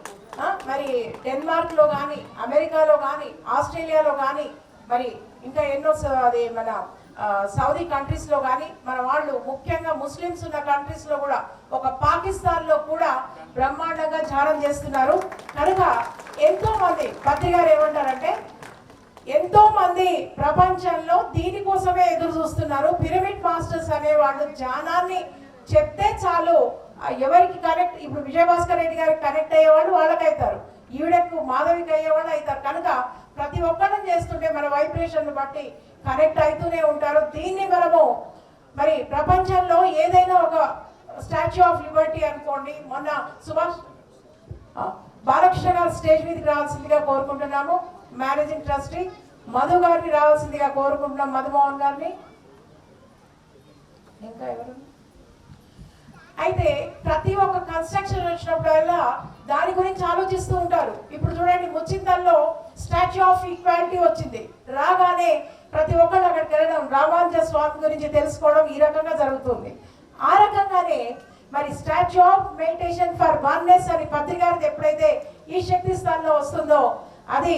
మరి డెన్మార్క్లో కానీ, అమెరికాలో కానీ, ఆస్ట్రేలియాలో కానీ, మరి ఇంకా ఎన్నో అది మన సౌదీ కంట్రీస్లో కానీ మన వాళ్ళు, ముఖ్యంగా ముస్లిమ్స్ ఉన్న కంట్రీస్లో కూడా, ఒక పాకిస్తాన్లో కూడా బ్రహ్మాండంగా ధ్యానం చేస్తున్నారు. కనుక ఎంతో మంది పత్రి గారు ఏమంటారంటే ఎంతో మంది ప్రపంచంలో దీనికోసమే ఎదురు చూస్తున్నారు. పిరమిడ్ మాస్టర్స్ అనే వాళ్ళు ధ్యానాన్ని చెప్తే చాలు, ఎవరికి కనెక్ట్, ఇప్పుడు విజయభాస్కర్ రెడ్డి గారికి కనెక్ట్ అయ్యేవాళ్ళు వాళ్ళకైతారు, ఈవిడకు మాధవికి అయ్యేవాళ్ళు అవుతారు. కనుక ప్రతి ఒక్కరిని చేస్తుంటే మన వైబ్రేషన్ బట్టి కనెక్ట్ అవుతూనే ఉంటారు. దీన్ని మనము మరి ప్రపంచంలో ఏదైనా ఒక స్టాచ్యూ ఆఫ్ లిబర్టీ అనుకోండి, మొన్న సుభాష్ బాలకృష్ణ గారు స్టేజ్ మీదకి రావాల్సిందిగా కోరుకుంటున్నాము. మేనేజింగ్ ట్రస్టీ మధు గారిని రావాల్సిందిగా కోరుకుంటున్నాం, మధుమోహన్ గారిని. ఇంకా ఎవరు? అయితే ప్రతి ఒక్క కన్స్ట్రక్షన్ వచ్చినప్పుడల్లా దాని గురించి ఆలోచిస్తూ ఉంటారు. ఇప్పుడు చూడండి, ముచ్చింతల్లో స్టాచ్యూ ఆఫ్ ఈక్వాలిటీ వచ్చింది, రాగానే ప్రతి ఒక్కళ్ళు అక్కడికి వెళ్ళడం, రామానుజ స్వామి గురించి తెలుసుకోవడం ఈ రకంగా జరుగుతుంది. ఆ రకంగానే మరి statue of meditation for oneness అని పత్రికారిది ఎప్పుడైతే ఈ శక్తి స్థానంలో వస్తుందో అది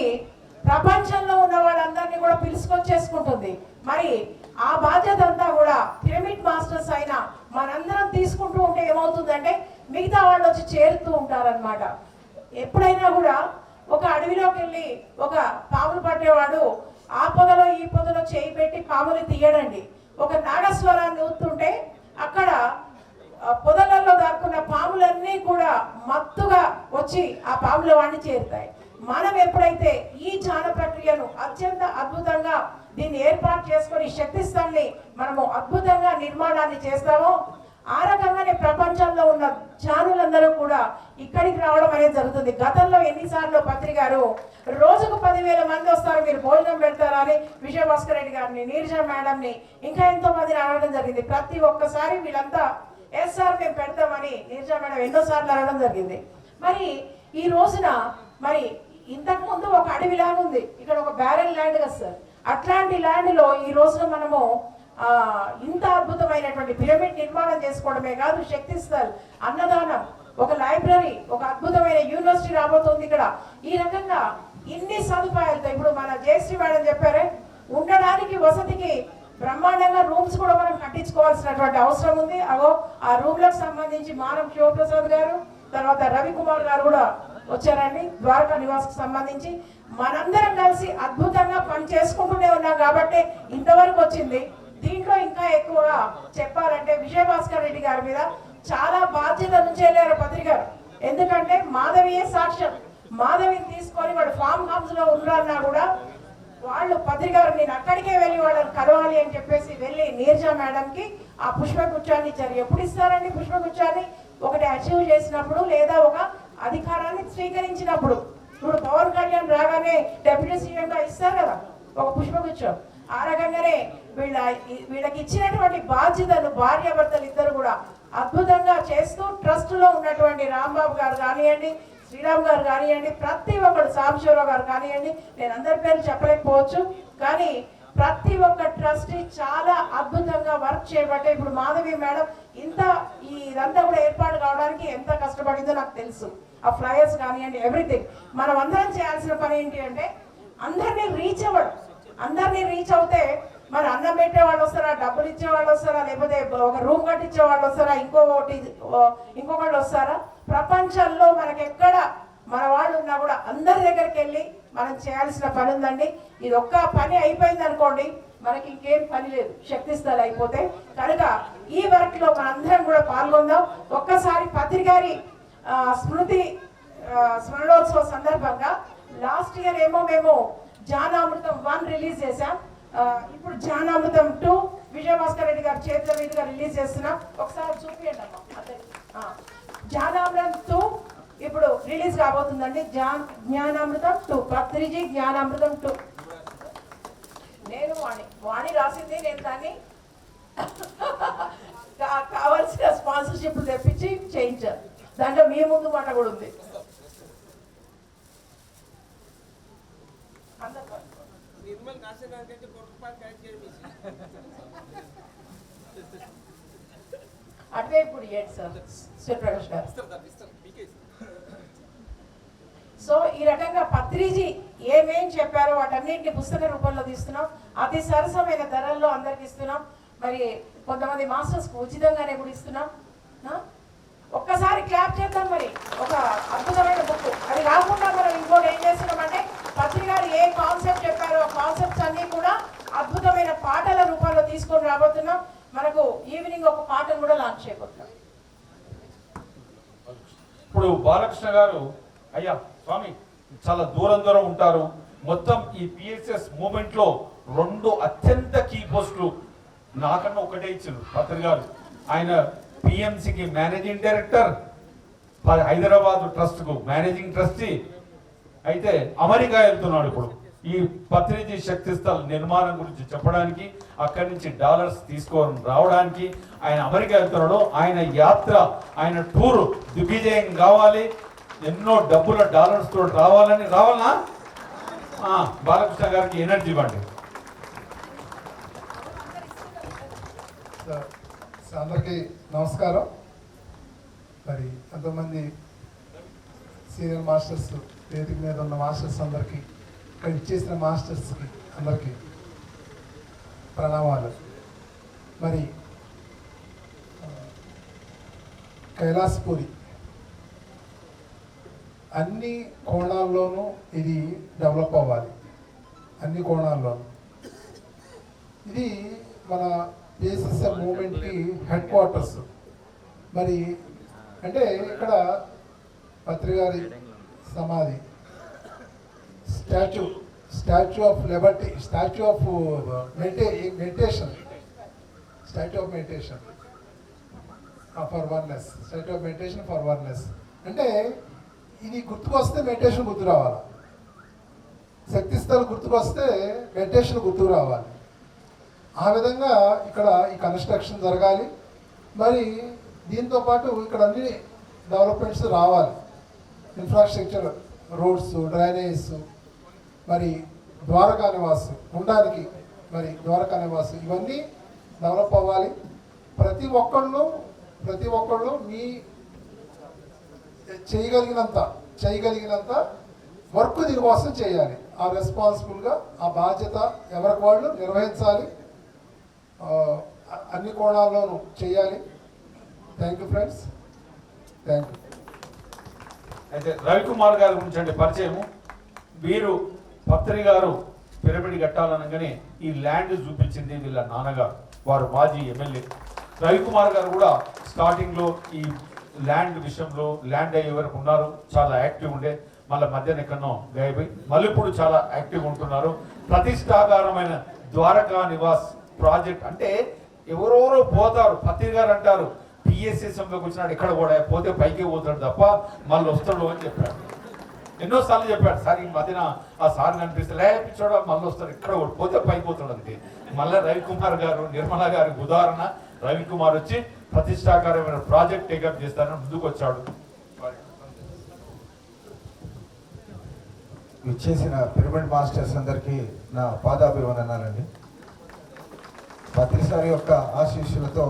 ప్రపంచంలో ఉన్న వాళ్ళందరినీ కూడా పిలుచుకొచ్చేసుకుంటుంది. మరి ఆ బాధ్యత అంతా కూడా పిరమిడ్ మాస్టర్స్ అయినా మనందరం తీసుకుంటూ ఉంటే ఏమవుతుందంటే మిగతా వాళ్ళు వచ్చి చేరుతూ ఉంటారనమాట. ఎప్పుడైనా కూడా ఒక అడవిలోకి వెళ్ళి ఒక పాములు పట్టేవాడు ఆ పొదలో ఈ పొదలో చేయి పెట్టి పాముని తీయడండి. ఒక నాగస్వరాన్ని ఊతుంటే అక్కడ పొదలలో దాక్కున్న పాములన్నీ కూడా మత్తుగా వచ్చి ఆ పాముల వాడిని చేరుతాయి. మనం ఎప్పుడైతే ఈ ధ్యాన ప్రక్రియను అత్యంత అద్భుతంగా దీన్ని ఏర్పాటు చేసుకొని శక్తిస్థాన్ని మనము అద్భుతంగా నిర్మాణాన్ని చేస్తామో ఆ రకంగానే ప్రపంచంలో ఉన్న ధ్యానులందరూ కూడా ఇక్కడికి రావడం అనేది జరుగుతుంది. గతంలో ఎన్నిసార్లు పత్రి గారు రోజుకు 10,000 మంది వస్తారు, మీరు భోజనం పెడతారా అని విజయభాస్కర్ రెడ్డి గారిని, నీరజ మేడంని, ఇంకా ఎంతో మందిని అడగడం జరిగింది. ప్రతి ఒక్కసారి వీళ్ళంతా ఎస్ సార్ మేము పెడతామని నీరజ మేడం ఎన్నోసార్లు అడగడం జరిగింది. మరి ఈ రోజున మరి ఇంతకు ముందు ఒక అడవిలాగా ఉంది, ఇక్కడ ఒక బ్యారెల్ ల్యాండ్ కదా సార్, అట్లాంటి ల్యాండ్లో ఈ రోజున మనము ఇంత అద్భుతమైనటువంటి పిరమిడ్ నిర్మాణం చేసుకోవడమే కాదు, శక్తి స్థల్, అన్నదానం, ఒక లైబ్రరీ, ఒక అద్భుతమైన యూనివర్సిటీ రాబోతుంది ఇక్కడ. ఈ రకంగా ఇన్ని సదుపాయాలతో ఇప్పుడు మన జయశ్రీ మేడం చెప్పారే, ఉండడానికి వసతికి బ్రహ్మాండంగా రూమ్స్ కూడా మనం కట్టించుకోవాల్సినటువంటి అవసరం ఉంది. అగో ఆ రూమ్లకు సంబంధించి మానం శివప్రసాద్ గారు, తర్వాత రవికుమార్ గారు కూడా వచ్చారండి, ద్వారకా నివాస్కి సంబంధించి. మనందరం కలిసి అద్భుతంగా పని చేసుకుంటూనే ఉన్నాం కాబట్టి ఇంతవరకు వచ్చింది. దీంట్లో ఇంకా ఎక్కువగా చెప్పాలంటే విజయభాస్కర్ రెడ్డి గారి మీద చాలా బాధ్యత నుంచి వెళ్ళారు పత్రి గారు. ఎందుకంటే మాధవియే సాక్ష్యం. మాధవిని తీసుకొని వాడు ఫామ్ హౌస్ లో ఉన్నారన్నా కూడా వాళ్ళు పత్రి గారు నేను అక్కడికే వెళ్ళి వాళ్ళని కలవాలి అని చెప్పేసి వెళ్ళి నీర్జా మేడంకి ఆ పుష్పగుచ్చాన్ని ఇచ్చారు. ఎప్పుడు ఇస్తారండి పుష్పగుచ్చాన్ని? ఒకటి అచీవ్ చేసినప్పుడు లేదా ఒక అధికారాన్ని స్వీకరించినప్పుడు. ఇప్పుడు పవన్ కళ్యాణ్ రాగానే డిప్యూటీ సీఎంగా ఇస్తారు కదా ఒక పుష్పగుచ్చం. ఆ రకంగానే వీళ్ళకి ఇచ్చినటువంటి బాధ్యతలు భార్యాభర్తలు ఇద్దరు కూడా అద్భుతంగా చేస్తూ ట్రస్ట్ లో ఉన్నటువంటి రాంబాబు గారు కానివ్వండి, శ్రీరామ్ గారు కానివ్వండి, ప్రతి ఒక్కరు సాంబశివరావు గారు కానివ్వండి, నేను అందరి పేరు చెప్పలేకపోవచ్చు కానీ ప్రతి ఒక్క ట్రస్టీ చాలా అద్భుతంగా వర్క్ చేయబట్టే ఇప్పుడు మాధవి మేడం ఇదంతా కూడా ఏర్పాటు కావడానికి ఎంత కష్టపడిందో నాకు తెలుసు. ఆ ఫ్లయర్స్ కానివ్వండి, ఎవ్రీథింగ్. మనం అందరం చేయాల్సిన పని ఏంటి అంటే అందరినీ రీచ్ అవ్వడం. అందరినీ రీచ్ అవుతే మరి అన్నం పెట్టే వాళ్ళు వస్తారా, డబ్బులు ఇచ్చే వాళ్ళు వస్తారా, లేకపోతే ఒక రూమ్ కట్టించే వాళ్ళు వస్తారా, ఇంకొకళ్ళు వస్తారా? ప్రపంచంలో మనకి ఎక్కడ మన వాళ్ళు ఉన్నా కూడా అందరి దగ్గరికి వెళ్ళి మనం చేయాల్సిన పని ఉందండి. ఇది ఒక్క పని అయిపోయింది అనుకోండి, మనకి ఇంకేం పని లేదు, శక్తి స్థలం అయిపోతే. కనుక ఈ వర్క్ లో మనందరం కూడా పాల్గొందాం. ఒక్కసారి పత్రి గారి స్మరణోత్సవ సందర్భంగా లాస్ట్ ఇయర్ ఏమో మేము జ్ఞానామృతం 1 రిలీజ్ చేశాం. ఇప్పుడు జ్ఞానామృతం 2 విజయభాస్కర్ రెడ్డి గారి చేతుల మీదుగా రిలీజ్ చేస్తున్నాం. ఒకసారి చూపించండి అమ్మా. జ్ఞానామృతం 2 ఇప్పుడు రిలీజ్ కాబోతుందండి. జ్ఞానామృతం 2, పత్రిజీ జ్ఞానామృతం 2. నేను వాణి రాసింది, నేను దాన్ని కావాల్సిన స్పాన్సర్షిప్ తెప్పించి చేయించాను. దాంట్లో మీ ముందు మాట కూడా ఉంది. అటువే ఇప్పుడు ఏంటి సార్ శ్రీప్రకాష్ గారు. సో ఈ రకంగా పత్రిజీ ఏమేం చెప్పారో వాటన్నింటినీ పుస్తక రూపంలో తీస్తున్నాం. అతి సరసమైన ధరల్లో అందరికి ఇస్తున్నాం. మరి కొంతమంది మాస్టర్స్కి ఉచితంగానే కూడా ఇస్తున్నాం. ఒక్కసారి క్లాప్ చేద్దాం. మరి ఒక అద్భుతమైన బుక్. అది కాకుండా మనం ఇంకోటి ఏం చేస్తున్నామంటే పత్రి గారు ఏ కాన్సెప్ట్ చెప్పారో ఆ కాన్సెప్ట్స్ అన్ని కూడా అద్భుతమైన పాటల రూపంలో తీసుకొని రాబోతున్నాం. మనకు ఈవినింగ్ ఒక పాటను కూడా లాంచ్ చేయబోతున్నాం. ఇప్పుడు బాలకృష్ణ గారు, అయ్యా స్వామి చాలా దూరం ఉంటారు. మొత్తం ఈ పిఎస్ఎస్ మూమెంట్ లో 2 అత్యంత కీ పోస్టులు నాకన్నా ఒకటే ఇచ్చారు పత్రి గారు. ఆయన పిఎంసికి మేనేజింగ్ డైరెక్టర్, హైదరాబాద్ ట్రస్ట్ కు మేనేజింగ్ ట్రస్టీ. అయితే అమెరికా వెళ్తున్నాడు ఇప్పుడు ఈ పత్రిజీ శక్తి స్థల్ నిర్మాణం గురించి చెప్పడానికి, అక్కడి నుంచి డాలర్స్ తీసుకొని రావడానికి ఆయన అమెరికా వెళ్తున్నాడు. ఆయన యాత్ర, ఆయన టూర్ దిగ్విజయం కావాలి. ఎన్నో డబ్బుల డాలర్స్ తోటి రావాలనా? బాలకృష్ణ గారికి ఎనర్జీ ఇవ్వండి. అందరికీ నమస్కారం. మరి ఎంతోమంది సీనియర్ మాస్టర్స్, వేదిక మీద ఉన్న మాస్టర్స్ అందరికీ, ఇక్కడ ఇచ్చేసిన మాస్టర్స్కి అందరికీ ప్రణామాలు. మరి కైలాసపురి అన్ని కోణాల్లోనూ ఇది డెవలప్ అవ్వాలి. అన్ని కోణాల్లోనూ ఇది మన పిఎస్ఎస్ఎం మూమెంట్కి హెడ్ క్వార్టర్స్. మరి అంటే ఇక్కడ పత్రి గారి సమాధి, statue of Liberty, statue of meditation for oneness, statue of meditation for oneness. అంటే ఇది గుర్తుకొస్తే మెడిటేషన్ గుర్తు రావాలి, శక్తిస్థలు గుర్తుకొస్తే మెడిటేషన్ గుర్తుకు రావాలి. ఆ విధంగా ఇక్కడ ఈ కన్స్ట్రక్షన్ జరగాలి. మరి దీంతో పాటు ఇక్కడ అన్ని డెవలప్మెంట్స్ రావాలి. ఇన్ఫ్రాస్ట్రక్చర్, రోడ్స్, డ్రైనేజ్, మరి ద్వారకా నివాసు ఉండడానికి, మరి ద్వారకా నివాసు ఇవన్నీ డెవలప్ అవ్వాలి. ప్రతి ఒక్కళ్ళు మీ చేయగలిగినంత వర్క్ దీనికోసం చేయాలి. ఆ రెస్పాన్సిబుల్గా ఆ బాధ్యత ఎవరికి వాళ్ళు నిర్వహించాలి. అన్ని కోణాల్లోనూ చేయాలి. Thank you friends, thank you. అయితే రవికుమార్ గారి గురించి అంటే పరిచయము. వీరు పత్రి గారు పిరమిడ్ కట్టాలనగానే ఈ ల్యాండ్ చూపించింది వీళ్ళ నాన్నగారు, వారు మాజీ ఎమ్మెల్యే రవికుమార్ గారు కూడా స్టార్టింగ్లో ఈ ల్యాండ్ విషయంలో ల్యాండ్ అయ్యే వరకు ఉన్నారు, చాలా యాక్టివ్ ఉండే, మళ్ళీ మధ్యాహ్నం ఎక్కడో గాయపోయి మళ్ళీ ఇప్పుడు చాలా యాక్టివ్ ఉంటున్నారు. ప్రతిష్టాకారమైన ద్వారకా నివాస్ ప్రాజెక్ట్ అంటే ఎవరెవరో పోతారు, పత్రి గారు అంటారు పిఎస్ఎస్ఎంలోకి వచ్చినాడు ఎక్కడ కూడా పోతే పైకి పోతాడు తప్ప మళ్ళీ వస్తాడు అని చెప్పాడు. ఎన్నోసార్లు చెప్పాడు సార్, ఈ మధ్యన ఆ సార్ కనిపిస్తే లేపించాడు మళ్ళీ వస్తాడు ఇక్కడ కూడా పోతే పైకి పోతాడు అంతే. మళ్ళీ రవికుమార్ గారు, నిర్మలా గారికి ఉదాహరణ, రవికుమార్ వచ్చి ప్రతిష్టాకరమైన ప్రాజెక్ట్ టేకప్ చేస్తారని ముందుకు వచ్చాడు. ఇచ్చేసిన పిరమిడ్ మాస్టర్స్ అందరికీ నా పాదాభివందనాలండి. పత్రిసారి యొక్క ఆశీస్సులతో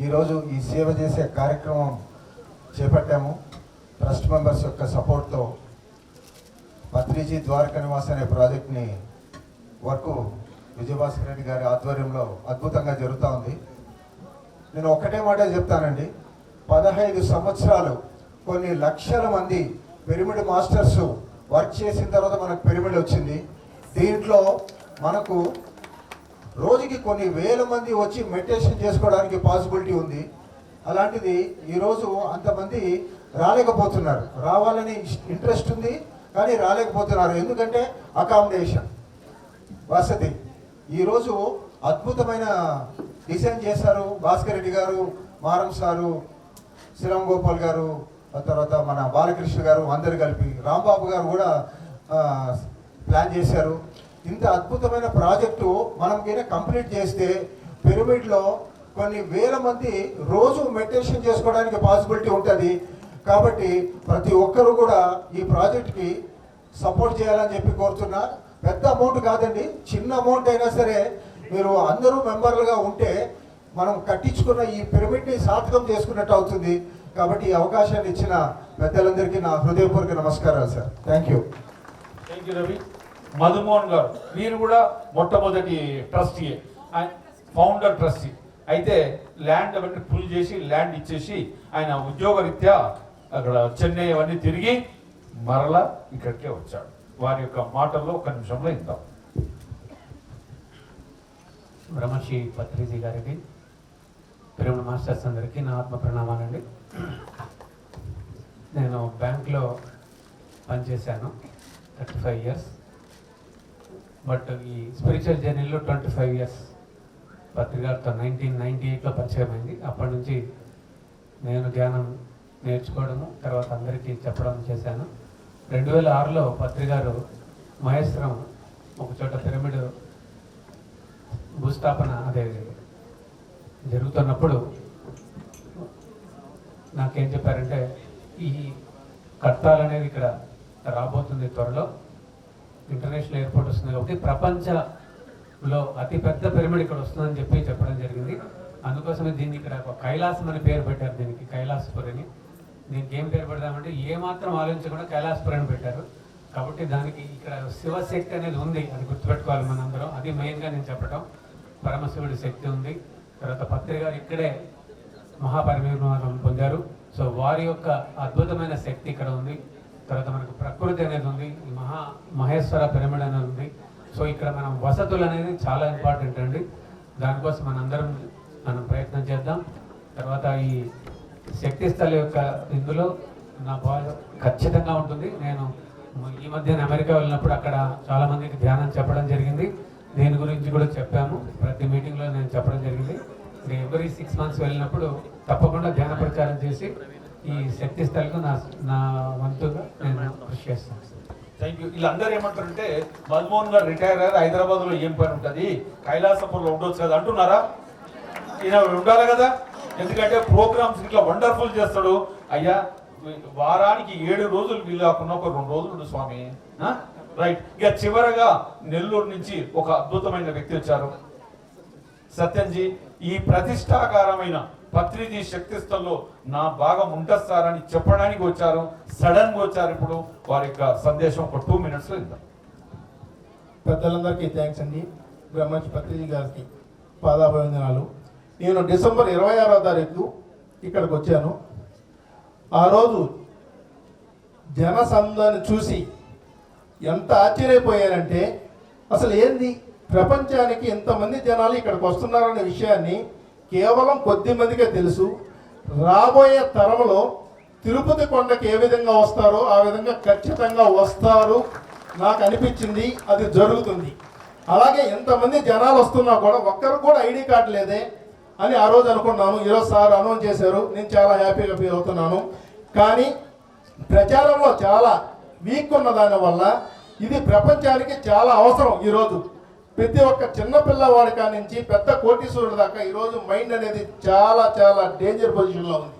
ఈరోజు ఈ సేవ చేసే కార్యక్రమం చేపట్టాము. ట్రస్ట్ మెంబర్స్ యొక్క సపోర్ట్తో పత్రిజీ ద్వారకా నివాస్ అనే ప్రాజెక్ట్ని వర్క్ విజయభాస్కర్ రెడ్డి గారి ఆధ్వర్యంలో అద్భుతంగా జరుగుతూ ఉంది. నేను ఒక్కటే మాట చెప్తానండి, 15 సంవత్సరాలు కొన్ని లక్షల మంది పిరమిడ్ మాస్టర్స్ వర్క్ చేసిన తర్వాత మనకు పిరమిడ్ వచ్చింది. దీంట్లో మనకు రోజుకి కొన్ని వేల మంది వచ్చి మెడిటేషన్ చేసుకోవడానికి పాసిబిలిటీ ఉంది. అలాంటిది ఈరోజు అంతమంది రాలేకపోతున్నారు. రావాలని ఇంట్రెస్ట్ ఉంది కానీ రాలేకపోతున్నారు. ఎందుకంటే అకామిడేషన్, వసతి. ఈరోజు అద్భుతమైన డిజైన్ చేశారు భాస్కర్ రెడ్డి గారు, మారం సారు, శ్రీరామ్ గోపాల్ గారు, ఆ తర్వాత మన బాలకృష్ణ గారు, అందరు కలిపి రాంబాబు గారు కూడా ప్లాన్ చేశారు. ఇంత అద్భుతమైన ప్రాజెక్టు మనం కింద కంప్లీట్ చేస్తే పిరమిడ్లో కొన్ని వేల మంది రోజు మెడిటేషన్ చేసుకోవడానికి పాసిబిలిటీ ఉంటుంది. కాబట్టి ప్రతి ఒక్కరు కూడా ఈ ప్రాజెక్ట్కి సపోర్ట్ చేయాలని చెప్పి కోరుతున్నా. పెద్ద అమౌంట్ కాదండి, చిన్న అమౌంట్ అయినా సరే మీరు అందరూ మెంబర్లుగా ఉంటే మనం కట్టించుకున్న ఈ పిరమిడ్ని సార్థకం చేసుకున్నట్టు అవుతుంది. కాబట్టి ఈ అవకాశాన్ని ఇచ్చిన పెద్దలందరికీ నా హృదయపూర్వక నమస్కారాలు sir. Thank you Ravi. Madhumohan గారు, వీరు కూడా మొట్టమొదటి ట్రస్టీ, ఫౌండర్ ట్రస్టీ. అయితే ల్యాండ్ అవన్నీ ఫుల్ చేసి ల్యాండ్ ఇచ్చేసి ఆయన ఉద్యోగరీత్యా అక్కడ చెన్నై అవన్నీ తిరిగి మరలా ఇక్కడికే వచ్చాడు. వారి యొక్క మాటల్లో ఒక నిమిషంలో ఇందాం. బ్రహ్మశ్రీ పత్రిజీ గారికి, పిరమిడ్ మాస్టర్స్ అందరికీ నా ఆత్మ ప్రణామాలండి. నేను బ్యాంక్లో పనిచేశాను 35 ఇయర్స్. బట్ ఈ స్పిరిచువల్ జర్నీలో 25 ఇయర్స్ పత్రికతో 1998లో పరిచయం అయింది. అప్పటి నుంచి నేను ధ్యానం నేర్చుకోవడము, తర్వాత అందరికీ చెప్పడం చేశాను. 2006లో పత్రికారు మహేశ్వరం ఒక చోట పిరమిడ్ భూస్థాపన అదే జరుగుతున్నప్పుడు నాకేం చెప్పారంటే, ఈ కట్టాలనేది ఇక్కడ రాబోతుంది త్వరలో, ఇంటర్నేషనల్ ఎయిర్పోర్ట్ వస్తుంది కాబట్టి ప్రపంచంలో అతిపెద్ద పిరమిడ్ ఇక్కడ వస్తుందని చెప్పడం జరిగింది. అందుకోసమే దీన్ని ఇక్కడ ఒక కైలాసం అని పేరు పెట్టారు. దీనికి కైలాసపురి అని. దీనికి ఏం పేరు పెడదామంటే ఏమాత్రం ఆలోచించకుండా కైలాసపురి అని పెట్టారు. కాబట్టి దానికి ఇక్కడ శివశక్తి అనేది ఉంది, అది గుర్తుపెట్టుకోవాలి మనందరం. అది మెయిన్గా నేను చెప్పడం. పరమశివుడి శక్తి ఉంది. తర్వాత పత్రి గారు ఇక్కడే మహాపరినిర్వాణం పొందారు. సో వారి యొక్క అద్భుతమైన శక్తి ఇక్కడ ఉంది. తర్వాత మనకు ప్రకృతి అనేది ఉంది, ఈ మహేశ్వర పిరమిడ్ అనేది ఉంది. సో ఇక్కడ మనం వసతులు అనేది చాలా ఇంపార్టెంట్ అండి. దానికోసం మనం ప్రయత్నం చేద్దాం. తర్వాత ఈ శక్తి స్థల యొక్క ఇందులో నా బాగా ఖచ్చితంగా ఉంటుంది. నేను ఈ మధ్యన అమెరికా వెళ్ళినప్పుడు అక్కడ చాలా మందికి ధ్యానం చెప్పడం జరిగింది. దీని గురించి కూడా చెప్పాము, ప్రతి మీటింగ్లో నేను చెప్పడం జరిగింది. ఎవ్రీ 6 months వెళ్ళినప్పుడు తప్పకుండా ధ్యాన ప్రచారం చేసి ఈ శక్తి స్థలకు నా వంతుగా నేను కృషి చేస్తాను. Thank you. వీళ్ళందరూ ఏమంటారంటే, మన్మోహన్ గారు రిటైర్ అయ్యారు, హైదరాబాద్లో ఏం పని ఉంటుంది, కైలాసపురంలో ఉండొచ్చు కదా అంటున్నారా? ఈయన ఉండాలి కదా, ఎందుకంటే ప్రోగ్రామ్స్ ఇట్లా వండర్ఫుల్ చేస్తాడు. అయ్యా వారానికి 7 రోజులు వీలు కాకుండా ఒక 2 రోజులు ఉండు స్వామి. రైట్. ఇక చివరగా నెల్లూరు నుంచి ఒక అద్భుతమైన వ్యక్తి వచ్చారు, సత్యంజీ. ఈ ప్రతిష్టాకారమైన పత్రిజీ శక్తి స్థల్లో నా భాగం ఉంటస్తారని చెప్పడానికి వచ్చారు, సడన్ గా వచ్చారు. ఇప్పుడు వారి యొక్క సందేశం ఒక 2 minutes ఇద్దాం. పెద్దలందరికీ థ్యాంక్స్ అండి. బ్రహ్మశ్రీ పత్రిజీ గారికి పాదాభివందనాలు. నేను డిసెంబర్ 26వ తారీఖు ఇక్కడికి వచ్చాను. ఆ రోజు జనసందోని చూసి ఎంత ఆశ్చర్యపోయానంటే, అసలు ఏంది ప్రపంచానికి ఎంతమంది జనాలు ఇక్కడికి వస్తున్నారనే విషయాన్ని కేవలం కొద్ది మందికే తెలుసు. రాబోయే తరంలో తిరుపతి కొండకి ఏ విధంగా వస్తారో ఆ విధంగా ఖచ్చితంగా వస్తారు. నాకు అనిపించింది అది జరుగుతుంది. అలాగే ఎంతమంది జనాలు వస్తున్నా కూడా ఒక్కరికి కూడా ఐడి కార్డు లేదే అని ఆ రోజు అనుకున్నాను. ఈరోజు సార్ అనౌన్స్ చేశారు, నేను చాలా హ్యాపీగా ఫీల్ అవుతున్నాను. కానీ ప్రచారంలో చాలా వీక్ ఉన్న దానివల్ల ఇది ప్రపంచానికి చాలా అవసరం. ఈరోజు ప్రతి ఒక్క చిన్న పిల్లవాడి కాడి నుంచి పెద్ద కోటీశ్వరుడు దాకా ఈరోజు మైండ్ అనేది చాలా చాలా డేంజర్ పొజిషన్లో ఉంది.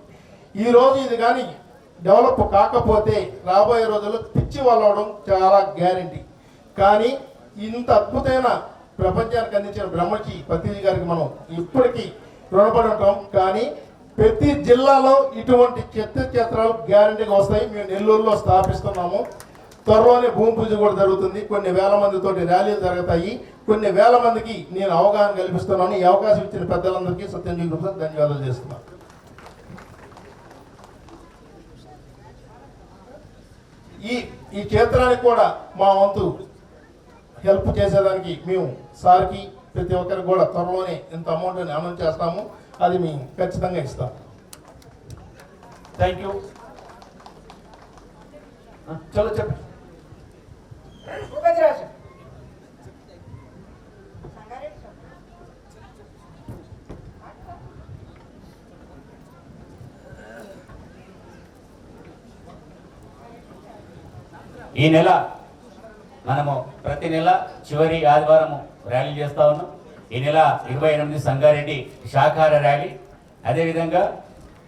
ఈరోజు ఇది కానీ డెవలప్ కాకపోతే రాబోయే రోజుల్లో పిచ్చి వాళ్ళవడం చాలా గ్యారంటీ. కానీ ఇంత అద్భుతమైన ప్రపంచానికి అందించిన బ్రహ్మశ్రీ పత్రిజీ గారికి మనం ఇప్పటికీ రుణపడి ఉంటాం. కానీ ప్రతి జిల్లాలో ఇటువంటి క్షేత్రాలు గ్యారంటీగా వస్తాయి. మేము నెల్లూరులో స్థాపిస్తున్నాము. త్వరలోనే భూమి పూజ కూడా జరుగుతుంది. కొన్ని వేల మందితోటి ర్యాలీలు జరుగుతాయి. కొన్ని వేల మందికి నేను అవగాహన కల్పిస్తున్నాను. ఈ అవకాశం ఇచ్చిన పెద్దలందరికీ సత్యంజీ గ్రూప్ ధన్యవాదాలు చేస్తున్నాను. ఈ క్షేత్రానికి కూడా మా వంతు హెల్ప్ చేసేదానికి మేము సార్కి ప్రతి ఒక్కరికి కూడా త్వరలోనే ఇంత అమౌంట్ని అనౌన్స్ చేస్తాము. అది మేము ఖచ్చితంగా ఇస్తాం. Thank you. చలో చెప్పండి. ఈ నెల మనము ప్రతి నెల చివరి ఆదివారం ర్యాలీ చేస్తా ఉన్నాం. ఈ నెల 28 సంగారెడ్డి శాఖార ర్యాలీ, అదేవిధంగా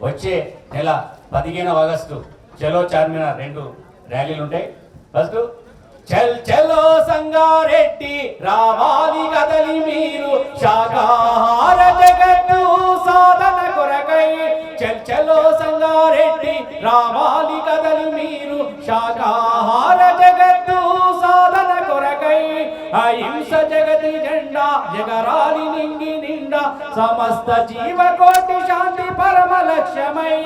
వచ్చే నెల 15 ఆగస్టు చలో చార్మినార్ 2 ర్యాలీలు ఉంటాయి. ఫస్ట్ చల్ చలో సంగారెడ్డి రావాలి కదలి మీరు శాఖాహార జగత్తు సాధన కొరకై. చల్ చలో సంగారెడ్డి రావాలి కదలి మీరు శాఖాహార జగత్తు సాధన కొరకై. అహింస జగతి జెండా జగరాలి నింగి నిండా సమస్త జీవకోటి శాంతి పరమ లక్ష్యమై.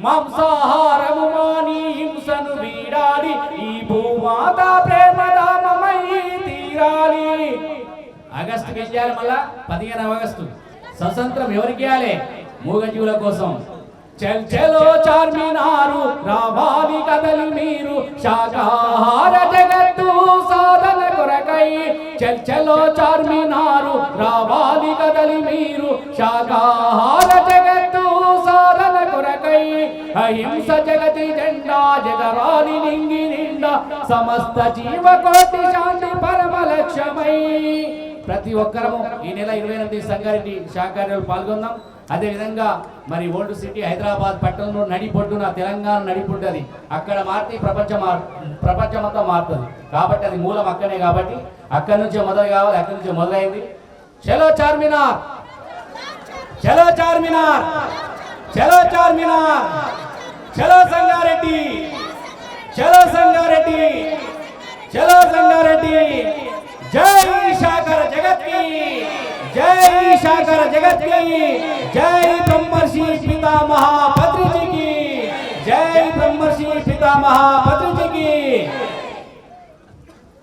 మాంసాహారము మాని హింసను వీడాలి, ఈ భూమాత ప్రేమధామమై తీరాలి. ఆగస్టుకి ఇచ్చేయాలి, మళ్ళా 15 ఆగస్టు స్వతంత్రం ఎవరికి ఇవ్వాలి? మూగజీవుల కోసం. చల్ చలో చార్మినారు రావాలి కదలి మీరు శాఖాహార జగత్తు సాధన కొరకై. చల్ చలో చార్మినారు రావాలి కదలి మీరు శాఖాహార జగత్తు సాధన కొరకై. అహింస జగతి జెండా జగరాలి నింగి నిండా సమస్త జీవకోటి శాంతి పరమ లక్ష్యమై. ప్రతి ఒక్కరము ఈ నెల 28 సంగారెడ్డి శాఖార్యాలు పాల్గొందాం. అదేవిధంగా మరి ఓల్డ్ సిటీ హైదరాబాద్ పట్టణంలో నడిపొడ్డున తెలంగాణ నడిపొడ్డది, అక్కడ మారితే ప్రపంచమంతా మారుతుంది. కాబట్టి అది మూలం అక్కనే, కాబట్టి అక్కడి నుంచే మొదలు కావాలి, అక్కడి నుంచే మొదలైంది. చలో చార్మినార్, చలో చార్మినార్, చలో చార్మినార్, చలో సంగారెడ్డి, చలో సంగారెడ్డి, చలో సంగారెడ్డి. జై శాఖర జగత్ की, जय शाकर जगत की, जय ब्रह्मर्षि पितामह पत्रिजी की, जय ब्रह्मर्षि पितामह पत्रिजी की.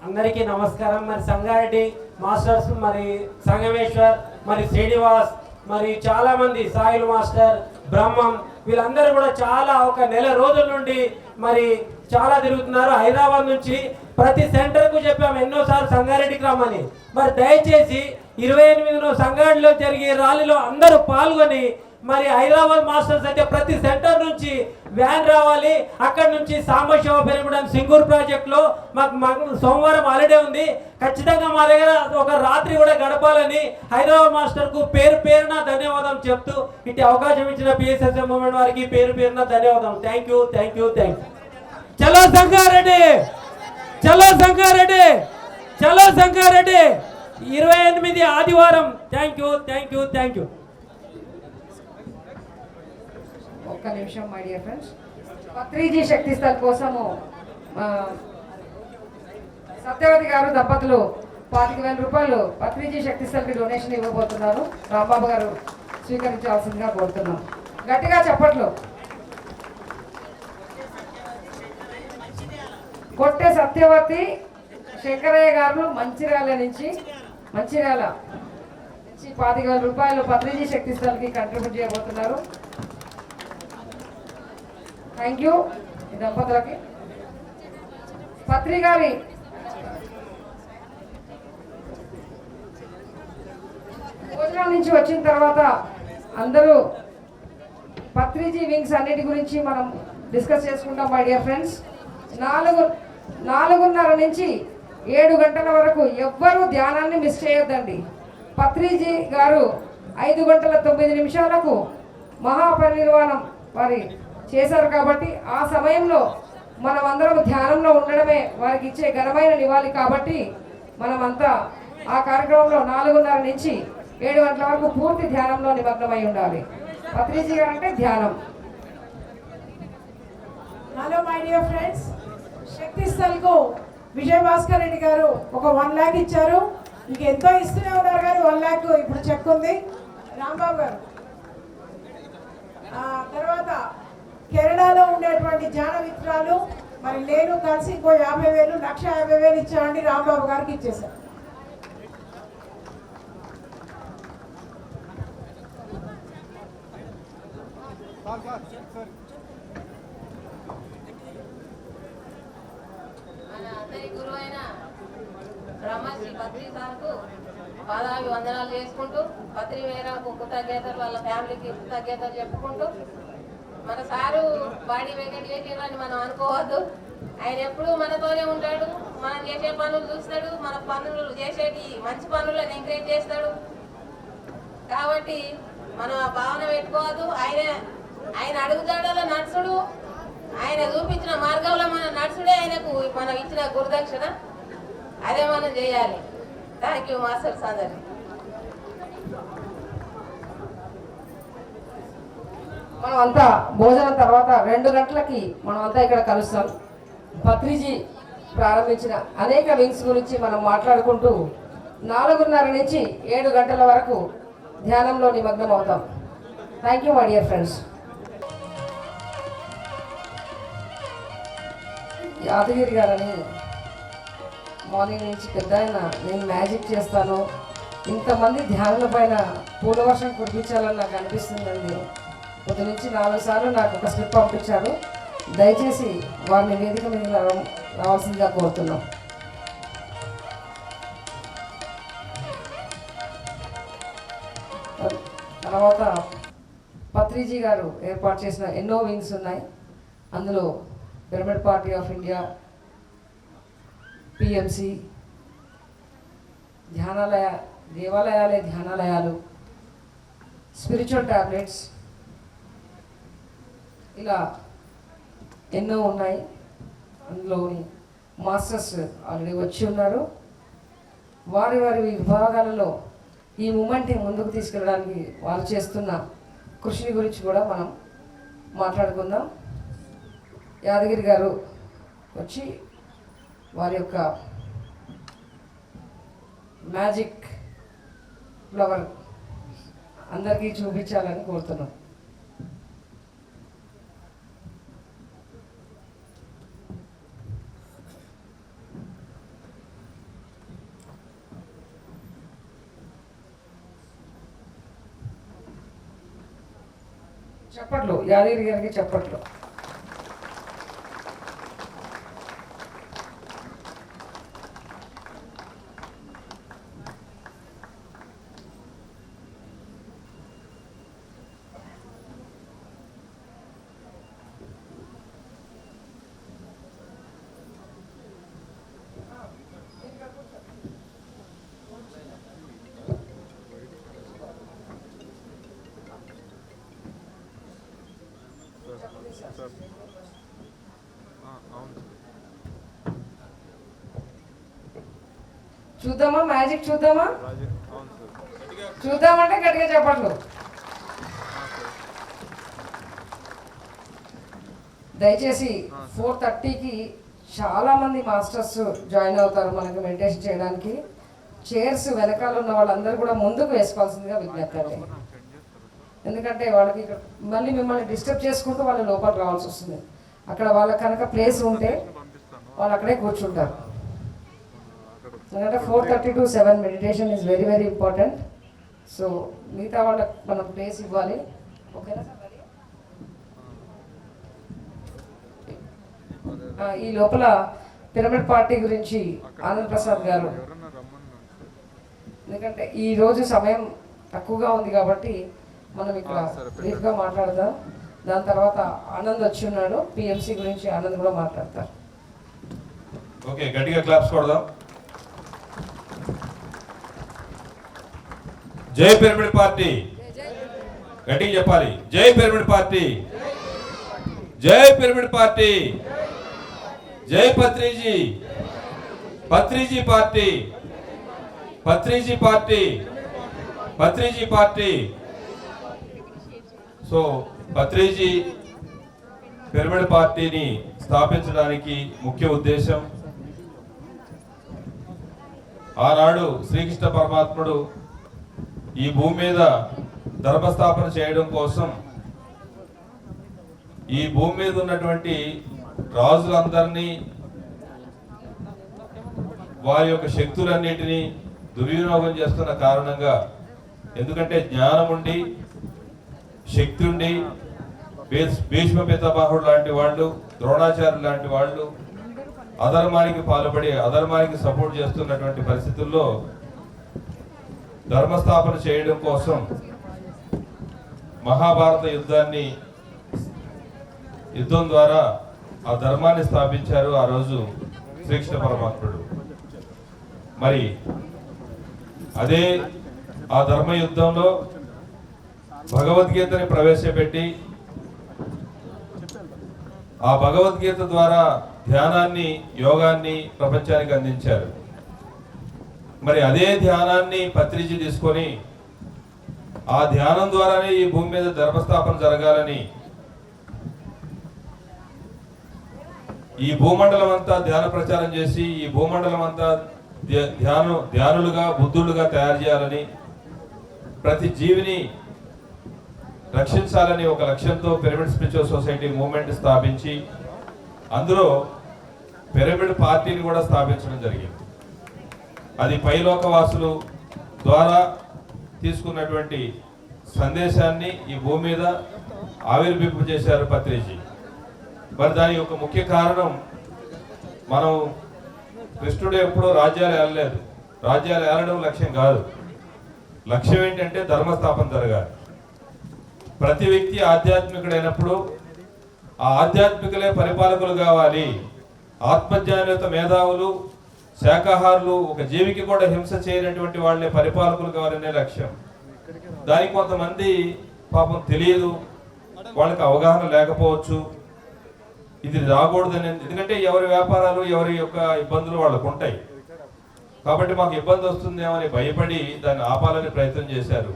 అందరికీ నమస్కారం. మరి సంగారెడ్డి మాస్టర్స్, మరి సంగమేశ్వర్, మరి శ్రీనివాస్, మరి చాలా మంది సాయిల్ మాస్టర్, బ్రహ్మం, వీళ్ళందరూ కూడా చాలా ఒక నెల రోజుల నుండి మరి చాలా తిరుగుతున్నారు. హైదరాబాద్ నుంచి ప్రతి సెంటర్కు చెప్పాము ఎన్నోసార్లు సంగారెడ్డికి రమ్మని. మరి దయచేసి 28 సంగారెడ్డిలో జరిగే ర్యాలీలో అందరూ పాల్గొని మరి హైదరాబాద్ మాస్టర్స్ అయితే ప్రతి సెంటర్ నుంచి వ్యాన్ రావాలి. అక్కడ నుంచి సాంబశివ పిరమిడ్ సింగూర్ ప్రాజెక్ట్లో మాకు సోమవారం హాలిడే ఉంది. ఖచ్చితంగా మా దగ్గర ఒక రాత్రి కూడా గడపాలని హైదరాబాద్ మాస్టర్కు పేరు పేరున ధన్యవాదాలు చెప్తూ ఇటు అవకాశం ఇచ్చిన PSSM మూవ్మెంట్ వారికి పేరు పేరున ధన్యవాదాలు. Thank you, thank you, thank you. చలో సంగారెడ్డి, చలో సంగారెడ్డి, చలో సంగారెడ్డి. 28 ఆదివారం. Thank you, thank you, thank you. ఒక్క నిమిషం మై డియర్ ఫ్రెండ్స్. పత్రిజీ శక్తి స్థల్ కోసము సత్యవతి గారు దంపతులు 25,000 రూపాయలు పత్రిజీ శక్తి స్థల్కి డొనేషన్ ఇవ్వబోతున్నారు. రాంబాబు గారు స్వీకరించాల్సిందిగా కోరుతున్నాం. గట్టిగా చెప్పట్లు. కొట్టే సత్యవతి శంకరయ్య గారు మంచిర్యాల నుంచి 25,000 రూపాయలు పత్రిజీ శక్తి స్థల్కి కంట్రిబ్యూట్ చేయబోతున్నారు. థ్యాంక్ యూ ఈ దంపతులకి. పత్రి గారి భోజనం నుంచి వచ్చిన తర్వాత అందరూ పత్రిజీ వింగ్స్ అన్నిటి గురించి మనం డిస్కస్ చేసుకుంటాం మై డియర్ ఫ్రెండ్స్. 4:30 నుంచి 7 గంటల వరకు ఎవ్వరూ ధ్యానాన్ని మిస్ చేయొద్దండి. పత్రిజీ గారు 5:09 మహాపరినిర్వాణం వారి చేశారు కాబట్టి ఆ సమయంలో మనం అందరం ధ్యానంలో ఉండడమే వారికి ఇచ్చే ఘనమైన నివాళి. కాబట్టి మనమంతా ఆ కార్యక్రమంలో 4:30 నుంచి 7 గంటల వరకు పూర్తి ధ్యానంలో నిమగ్నమై ఉండాలి. పత్రిజీ గారు అంటే ధ్యానం. హలో మై డియర్ ఫ్రెండ్స్, శక్తి స్థల్కు విజయ్ భాస్కర్ రెడ్డి గారు ఒక 1 lakh ఇచ్చారు. ఇంకెంతో ఇస్తూనే ఉన్నారు కానీ 1 lakh ఇప్పుడు చెక్ ఉంది. రాంబాబు గారు తర్వాత కెనడాలో ఉండేటువంటి జాన మిత్రాలు మరి నేను కలిసి ఇంకో 50,000 1,50,000 ఇచ్చామండి. రాంబాబు గారికి ఇచ్చేసారు. మన అందరి గురువైన బ్రహ్మశ్రీ పత్రి సార్కు పాదాభి వందనాలు చేసుకుంటూ పత్రి వేరకు కృతజ్ఞతలు వాళ్ళ ఫ్యామిలీకి కృతజ్ఞతలు చెప్పుకుంటూ మన సారు బాడీ వెకెట్ చేసేయాలని మనం అనుకోవద్దు. ఆయన ఎప్పుడూ మనతోనే ఉంటాడు. మనం చేసే పనులు చూస్తాడు. మన పనులు చేసేటి మంచి పనులను ఎంకరేజ్ చేస్తాడు. కాబట్టి మనం ఆ భావన పెట్టుకోవద్దు. ఆయన అడుగుజాడలో నడుచుడు, ఆయన చూపించిన మార్గంలో మన నడుచుడే ఆయనకు మనం ఇచ్చిన గురుదక్షిణ. అదే మనం చేయాలి. థ్యాంక్ యూ మాస్టర్స్ అందరికీ. మనం అంతా భోజనం తర్వాత 2 గంటలకి మనం అంతా ఇక్కడ కలుస్తాం. పత్రిజీ ప్రారంభించిన అనేక వింగ్స్ గురించి మనం మాట్లాడుకుంటూ 4:30 నుంచి 7 గంటల వరకు ధ్యానంలో నిమగ్నం అవుతాం. Thank you my dear friends. Yadagiri గారని మార్నింగ్ నుంచి పెద్ద ఆయన నేను మ్యాజిక్ చేస్తాను, ఇంతమంది ధ్యానుల పైన పూలవర్షం కురిపించాలని నాకు అనిపిస్తుందండి. పొద్దు నుంచి 4 సార్లు నాకు ఒక స్లిప్ పంపించారు. దయచేసి వారిని వేదిక మీద రావాల్సిందిగా కోరుతున్నాం. తర్వాత పత్రిజీ గారు ఏర్పాటు చేసిన ఎన్నో వింగ్స్ ఉన్నాయి. అందులో pyramid party of India, PMC, దేవాలయాలే ధ్యానాలయాలు, స్పిరిచువల్ టాబ్లెట్స్, ఇలా ఎన్నో ఉన్నాయి. అందులోని మాస్టర్స్ ఆల్రెడీ వచ్చి ఉన్నారు. వారి విభాగాలలో ఈ మూమెంట్ని ముందుకు తీసుకెళ్ళడానికి వారు చేస్తున్న కృషిని గురించి కూడా మనం మాట్లాడుకుందాం. యాదగిరి గారు వచ్చి వారి యొక్క మ్యాజిక్ ఫ్లవర్ అందరికీ చూపించాలని కోరుతున్నాం. చప్పట్లు, యాదగిరి గారికి చప్పట్లు. చూద్దామా, మ్యాజిక్ చూద్దామా? చూద్దామంటే గట్టిగా చెప్పట్లు. దయచేసి 4:30కి చాలామంది మాస్టర్స్ జాయిన్ అవుతారు మనకి మెడిటేషన్ చేయడానికి. చైర్స్ వెనకాల ఉన్న వాళ్ళందరూ కూడా ముందుకు వేసుకోవాల్సిందిగా విజ్ఞప్తి అండి. ఎందుకంటే వాళ్ళకి ఇక్కడ మళ్ళీ మిమ్మల్ని డిస్టర్బ్ చేసుకుంటూ వాళ్ళు లోపల రావాల్సి వస్తుంది. అక్కడ వాళ్ళకి కనుక ప్లేస్ ఉంటే వాళ్ళు అక్కడే కూర్చుంటారు. ఎందుకంటే 4:30 to 7 meditation is very very important. So మిగతా వాళ్ళకి మనం ప్లేస్ ఇవ్వాలి. ఓకేనా సార్? ఈ లోపల పిరమిడ్ పార్టీ గురించి ఆనంద్ ప్రసాద్ గారు, ఎందుకంటే ఈరోజు సమయం తక్కువగా ఉంది కాబట్టి మనం ఇక్కడ బ్రీఫ్గా మాట్లాడదాం. దాని తర్వాత ఆనంద్ వచ్చి ఉన్నాడు, పిఎంసి గురించి ఆనంద్ కూడా మాట్లాడతారు. ఓకే, గట్టిగా క్లాప్స్ కొడదాం. జై పిరమిడ్ పార్టీ, గట్టిగా చెప్పాలి. జై పిరమిడ్ పార్టీ, జై పిరమిడ్ పార్టీ, జై Patriji, Patriji party, Patriji party, Patriji party. So Patriji pyramid పార్టీని స్థాపించడానికి ముఖ్య ఉద్దేశం, ఆనాడు శ్రీకృష్ణ పరమాత్ముడు ఈ భూమి మీద ధర్మస్థాపన చేయడం కోసం ఈ భూమి మీద ఉన్నటువంటి రాజులందరినీ, వారి యొక్క శక్తులన్నిటినీ దుర్వినియోగం చేస్తున్న కారణంగా, ఎందుకంటే జ్ఞానం ఉండి శక్తి ఉండి భీష్మ పితామహుడు లాంటి వాళ్ళు, ద్రోణాచార్యులు లాంటి వాళ్ళు అధర్మానికి పాల్పడి అధర్మానికి సపోర్ట్ చేస్తున్నటువంటి పరిస్థితుల్లో ధర్మస్థాపన చేయడం కోసం మహాభారత యుద్ధం ద్వారా ఆ ధర్మాన్ని స్థాపించారు ఆ రోజు శ్రీకృష్ణ పరమాత్ముడు. మరి అదే ఆ ధర్మ యుద్ధంలో భగవద్గీతని ప్రవేశపెట్టి ఆ భగవద్గీత ద్వారా ధ్యానాన్ని, యోగాన్ని ప్రపంచానికి అందించారు. మరి అదే ధ్యానాన్ని పత్రిజీ తీసుకొని ఆ ధ్యానం ద్వారానే ఈ భూమి మీద ధర్మస్థాపన జరగాలని ఈ భూమండలం అంతా ధ్యాన ప్రచారం చేసి ఈ భూమండలం అంతా ధ్యానులుగా, బుద్ధులుగా తయారు చేయాలని, ప్రతి జీవిని రక్షించాలని ఒక లక్ష్యంతో పిరమిడ్ స్పిరిచువల్ సొసైటీ మూవ్మెంట్ స్థాపించి అందులో పిరమిడ్ పార్టీని కూడా స్థాపించడం జరిగింది. అది పైలోకవాసులు ద్వారా తీసుకున్నటువంటి సందేశాన్ని ఈ భూమి మీద ఆవిర్భింప చేశారు పత్రిజీ. మరి దాని యొక్క ముఖ్య కారణం, మనం కృష్ణుడు ఎప్పుడూ రాజ్యాలు ఏలలేదు. రాజ్యాలు ఏలడం లక్ష్యం కాదు. లక్ష్యం ఏంటంటే ధర్మస్థాపన జరగాలి. ప్రతి వ్యక్తి ఆధ్యాత్మికుడైనప్పుడు ఆ ఆధ్యాత్మికులే పరిపాలకులు కావాలి. ఆత్మజ్ఞానులతో మేధావులు, శాకాహారులు, ఒక జీవికి కూడా హింస చేయనటువంటి వాళ్ళే పరిపాలకులు కావాలనే లక్ష్యం. దానికి కొంతమంది పాపం తెలియదు, వాళ్ళకి అవగాహన లేకపోవచ్చు, ఇది రాకూడదని. ఎందుకంటే ఎవరి వ్యాపారాలు, ఎవరి యొక్క ఇబ్బందులు వాళ్ళకు ఉంటాయి. కాబట్టి మాకు ఇబ్బంది వస్తుందేమో అని భయపడి దాన్ని ఆపాలని ప్రయత్నం చేశారు.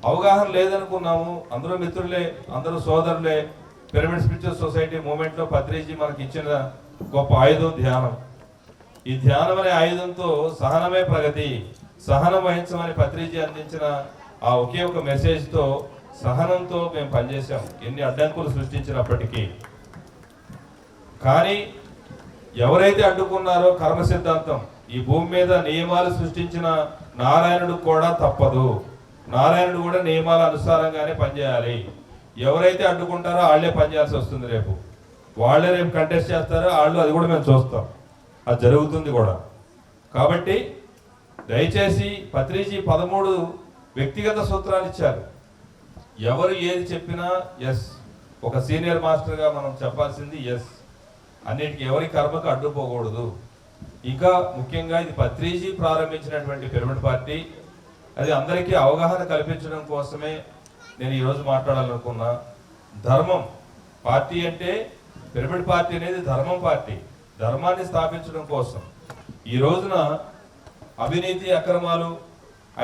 అవగాహన లేదనుకున్నాము. అందరూ మిత్రులే, అందరూ సోదరులే. పిరమిడ్ స్పిరిచువల్ సొసైటీ మూమెంట్లో పత్రిజీ మనకి ఇచ్చిన గొప్ప ఆయుధం ధ్యానం. ఈ ధ్యానం అనే ఆయుధంతో సహనమే ప్రగతి, సహనం వహించమని పత్రిజీ అందించిన ఆ ఒకే ఒక మెసేజ్తో, సహనంతో మేము పనిచేసాం ఎన్ని అడ్డంకులు సృష్టించినప్పటికీ. కానీ ఎవరైతే అడ్డుకున్నారో కర్మ సిద్ధాంతం, ఈ భూమి మీద నియమాలు సృష్టించిన నారాయణుడు కూడా తప్పదు. నారాయణుడు కూడా నియమాల అనుసారంగానే పనిచేయాలి. ఎవరైతే అడ్డుకుంటారో వాళ్ళే పనిచేయాల్సి వస్తుంది. రేపు వాళ్ళే రేపు కంటెస్ట్ చేస్తారో వాళ్ళు, అది కూడా మేము చూస్తాం, అది జరుగుతుంది కూడా. కాబట్టి దయచేసి పత్రిజీ 13 వ్యక్తిగత సూత్రాలు ఇచ్చారు. ఎవరు ఏది చెప్పినా ఎస్, ఒక సీనియర్ మాస్టర్గా మనం చెప్పాల్సింది ఎస్. అన్నిటికీ ఎవరి కర్మకు అడ్డుపోకూడదు. ఇంకా ముఖ్యంగా ఇది పత్రిజీ ప్రారంభించినటువంటి పిరమిడ్ పార్టీ. అది అందరికీ అవగాహన కల్పించడం కోసమే నేను ఈరోజు మాట్లాడాలనుకున్నా. ధర్మం పార్టీ అంటే, పిరమిడ్ పార్టీ అనేది ధర్మం పార్టీ. ధర్మాన్ని స్థాపించడం కోసం ఈ రోజున అవినీతి, అక్రమాలు,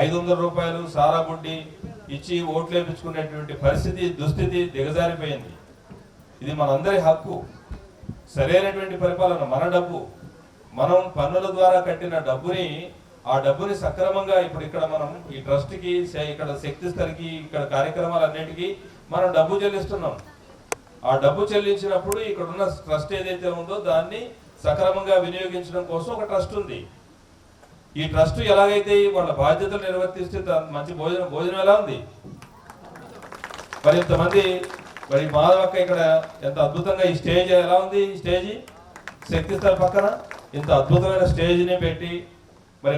500 రూపాయలు సారా బుడ్డి ఇచ్చి ఓట్లు వేయించుకునేటువంటి పరిస్థితి, దుస్థితి దిగజారిపోయింది. ఇది మనందరి హక్కు. సరైనటువంటి పరిపాలన, మన డబ్బు, మనం పన్నుల ద్వారా కట్టిన డబ్బుని, ఆ డబ్బుని సక్రమంగా ఇప్పుడు ఇక్కడ మనం ఈ ట్రస్ట్కి, ఇక్కడ శక్తి స్థలికి, ఇక్కడ కార్యక్రమాలన్నిటికీ మనం డబ్బు చెల్లిస్తున్నాం. ఆ డబ్బు చెల్లించినప్పుడు ఇక్కడ ఉన్న ట్రస్ట్ ఏదైతే ఉందో దాన్ని సక్రమంగా వినియోగించడం కోసం ఒక ట్రస్ట్ ఉంది. ఈ ట్రస్ట్ ఎలాగైతే వాళ్ళ బాధ్యతలు నిర్వర్తిస్తే మంచి భోజనం ఎలా ఉంది? మరి ఇంతమంది మరి మాధవక్క ఇక్కడ ఎంత అద్భుతంగా ఈ స్టేజ్ ఎలా ఉంది? ఈ స్టేజ్ శక్తిస్థల్ పక్కన ఇంత అద్భుతమైన స్టేజ్ని పెట్టి మరి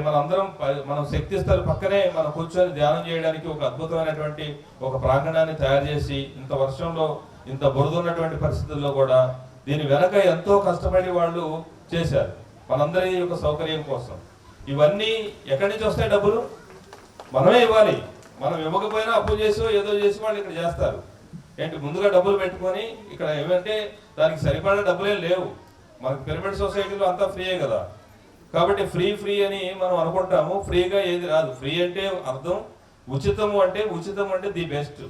మనం శక్తిస్థల్ పక్కనే మనం కూర్చొని ధ్యానం చేయడానికి ఒక అద్భుతమైనటువంటి ఒక ప్రాంగణాన్ని తయారు చేసి ఇంత వర్షంలో ఇంత బురద ఉన్నటువంటి పరిస్థితుల్లో కూడా దీని వెనక ఎంతో కష్టపడి వాళ్ళు చేశారు మనందరి యొక్క సౌకర్యం కోసం. ఇవన్నీ ఎక్కడి నుంచి వస్తాయి? డబ్బులు మనమే ఇవ్వాలి. మనం ఇవ్వకపోయినా అప్పు చేసో ఏదో చేసి వాళ్ళు ఇక్కడ చేస్తారు. ఏంటి ముందుగా డబ్బులు పెట్టుకొని ఇక్కడ ఏమంటే దానికి సరిపడా డబ్బులే లేవు. మనకు పిరమిడ్ సొసైటీలో అంతా ఫ్రీయే కదా. కాబట్టి ఫ్రీ అని మనం అనుకుంటాము. ఫ్రీగా ఏది రాదు. ఫ్రీ అంటే అర్థం ఉచితం అంటే ది బెస్ట్.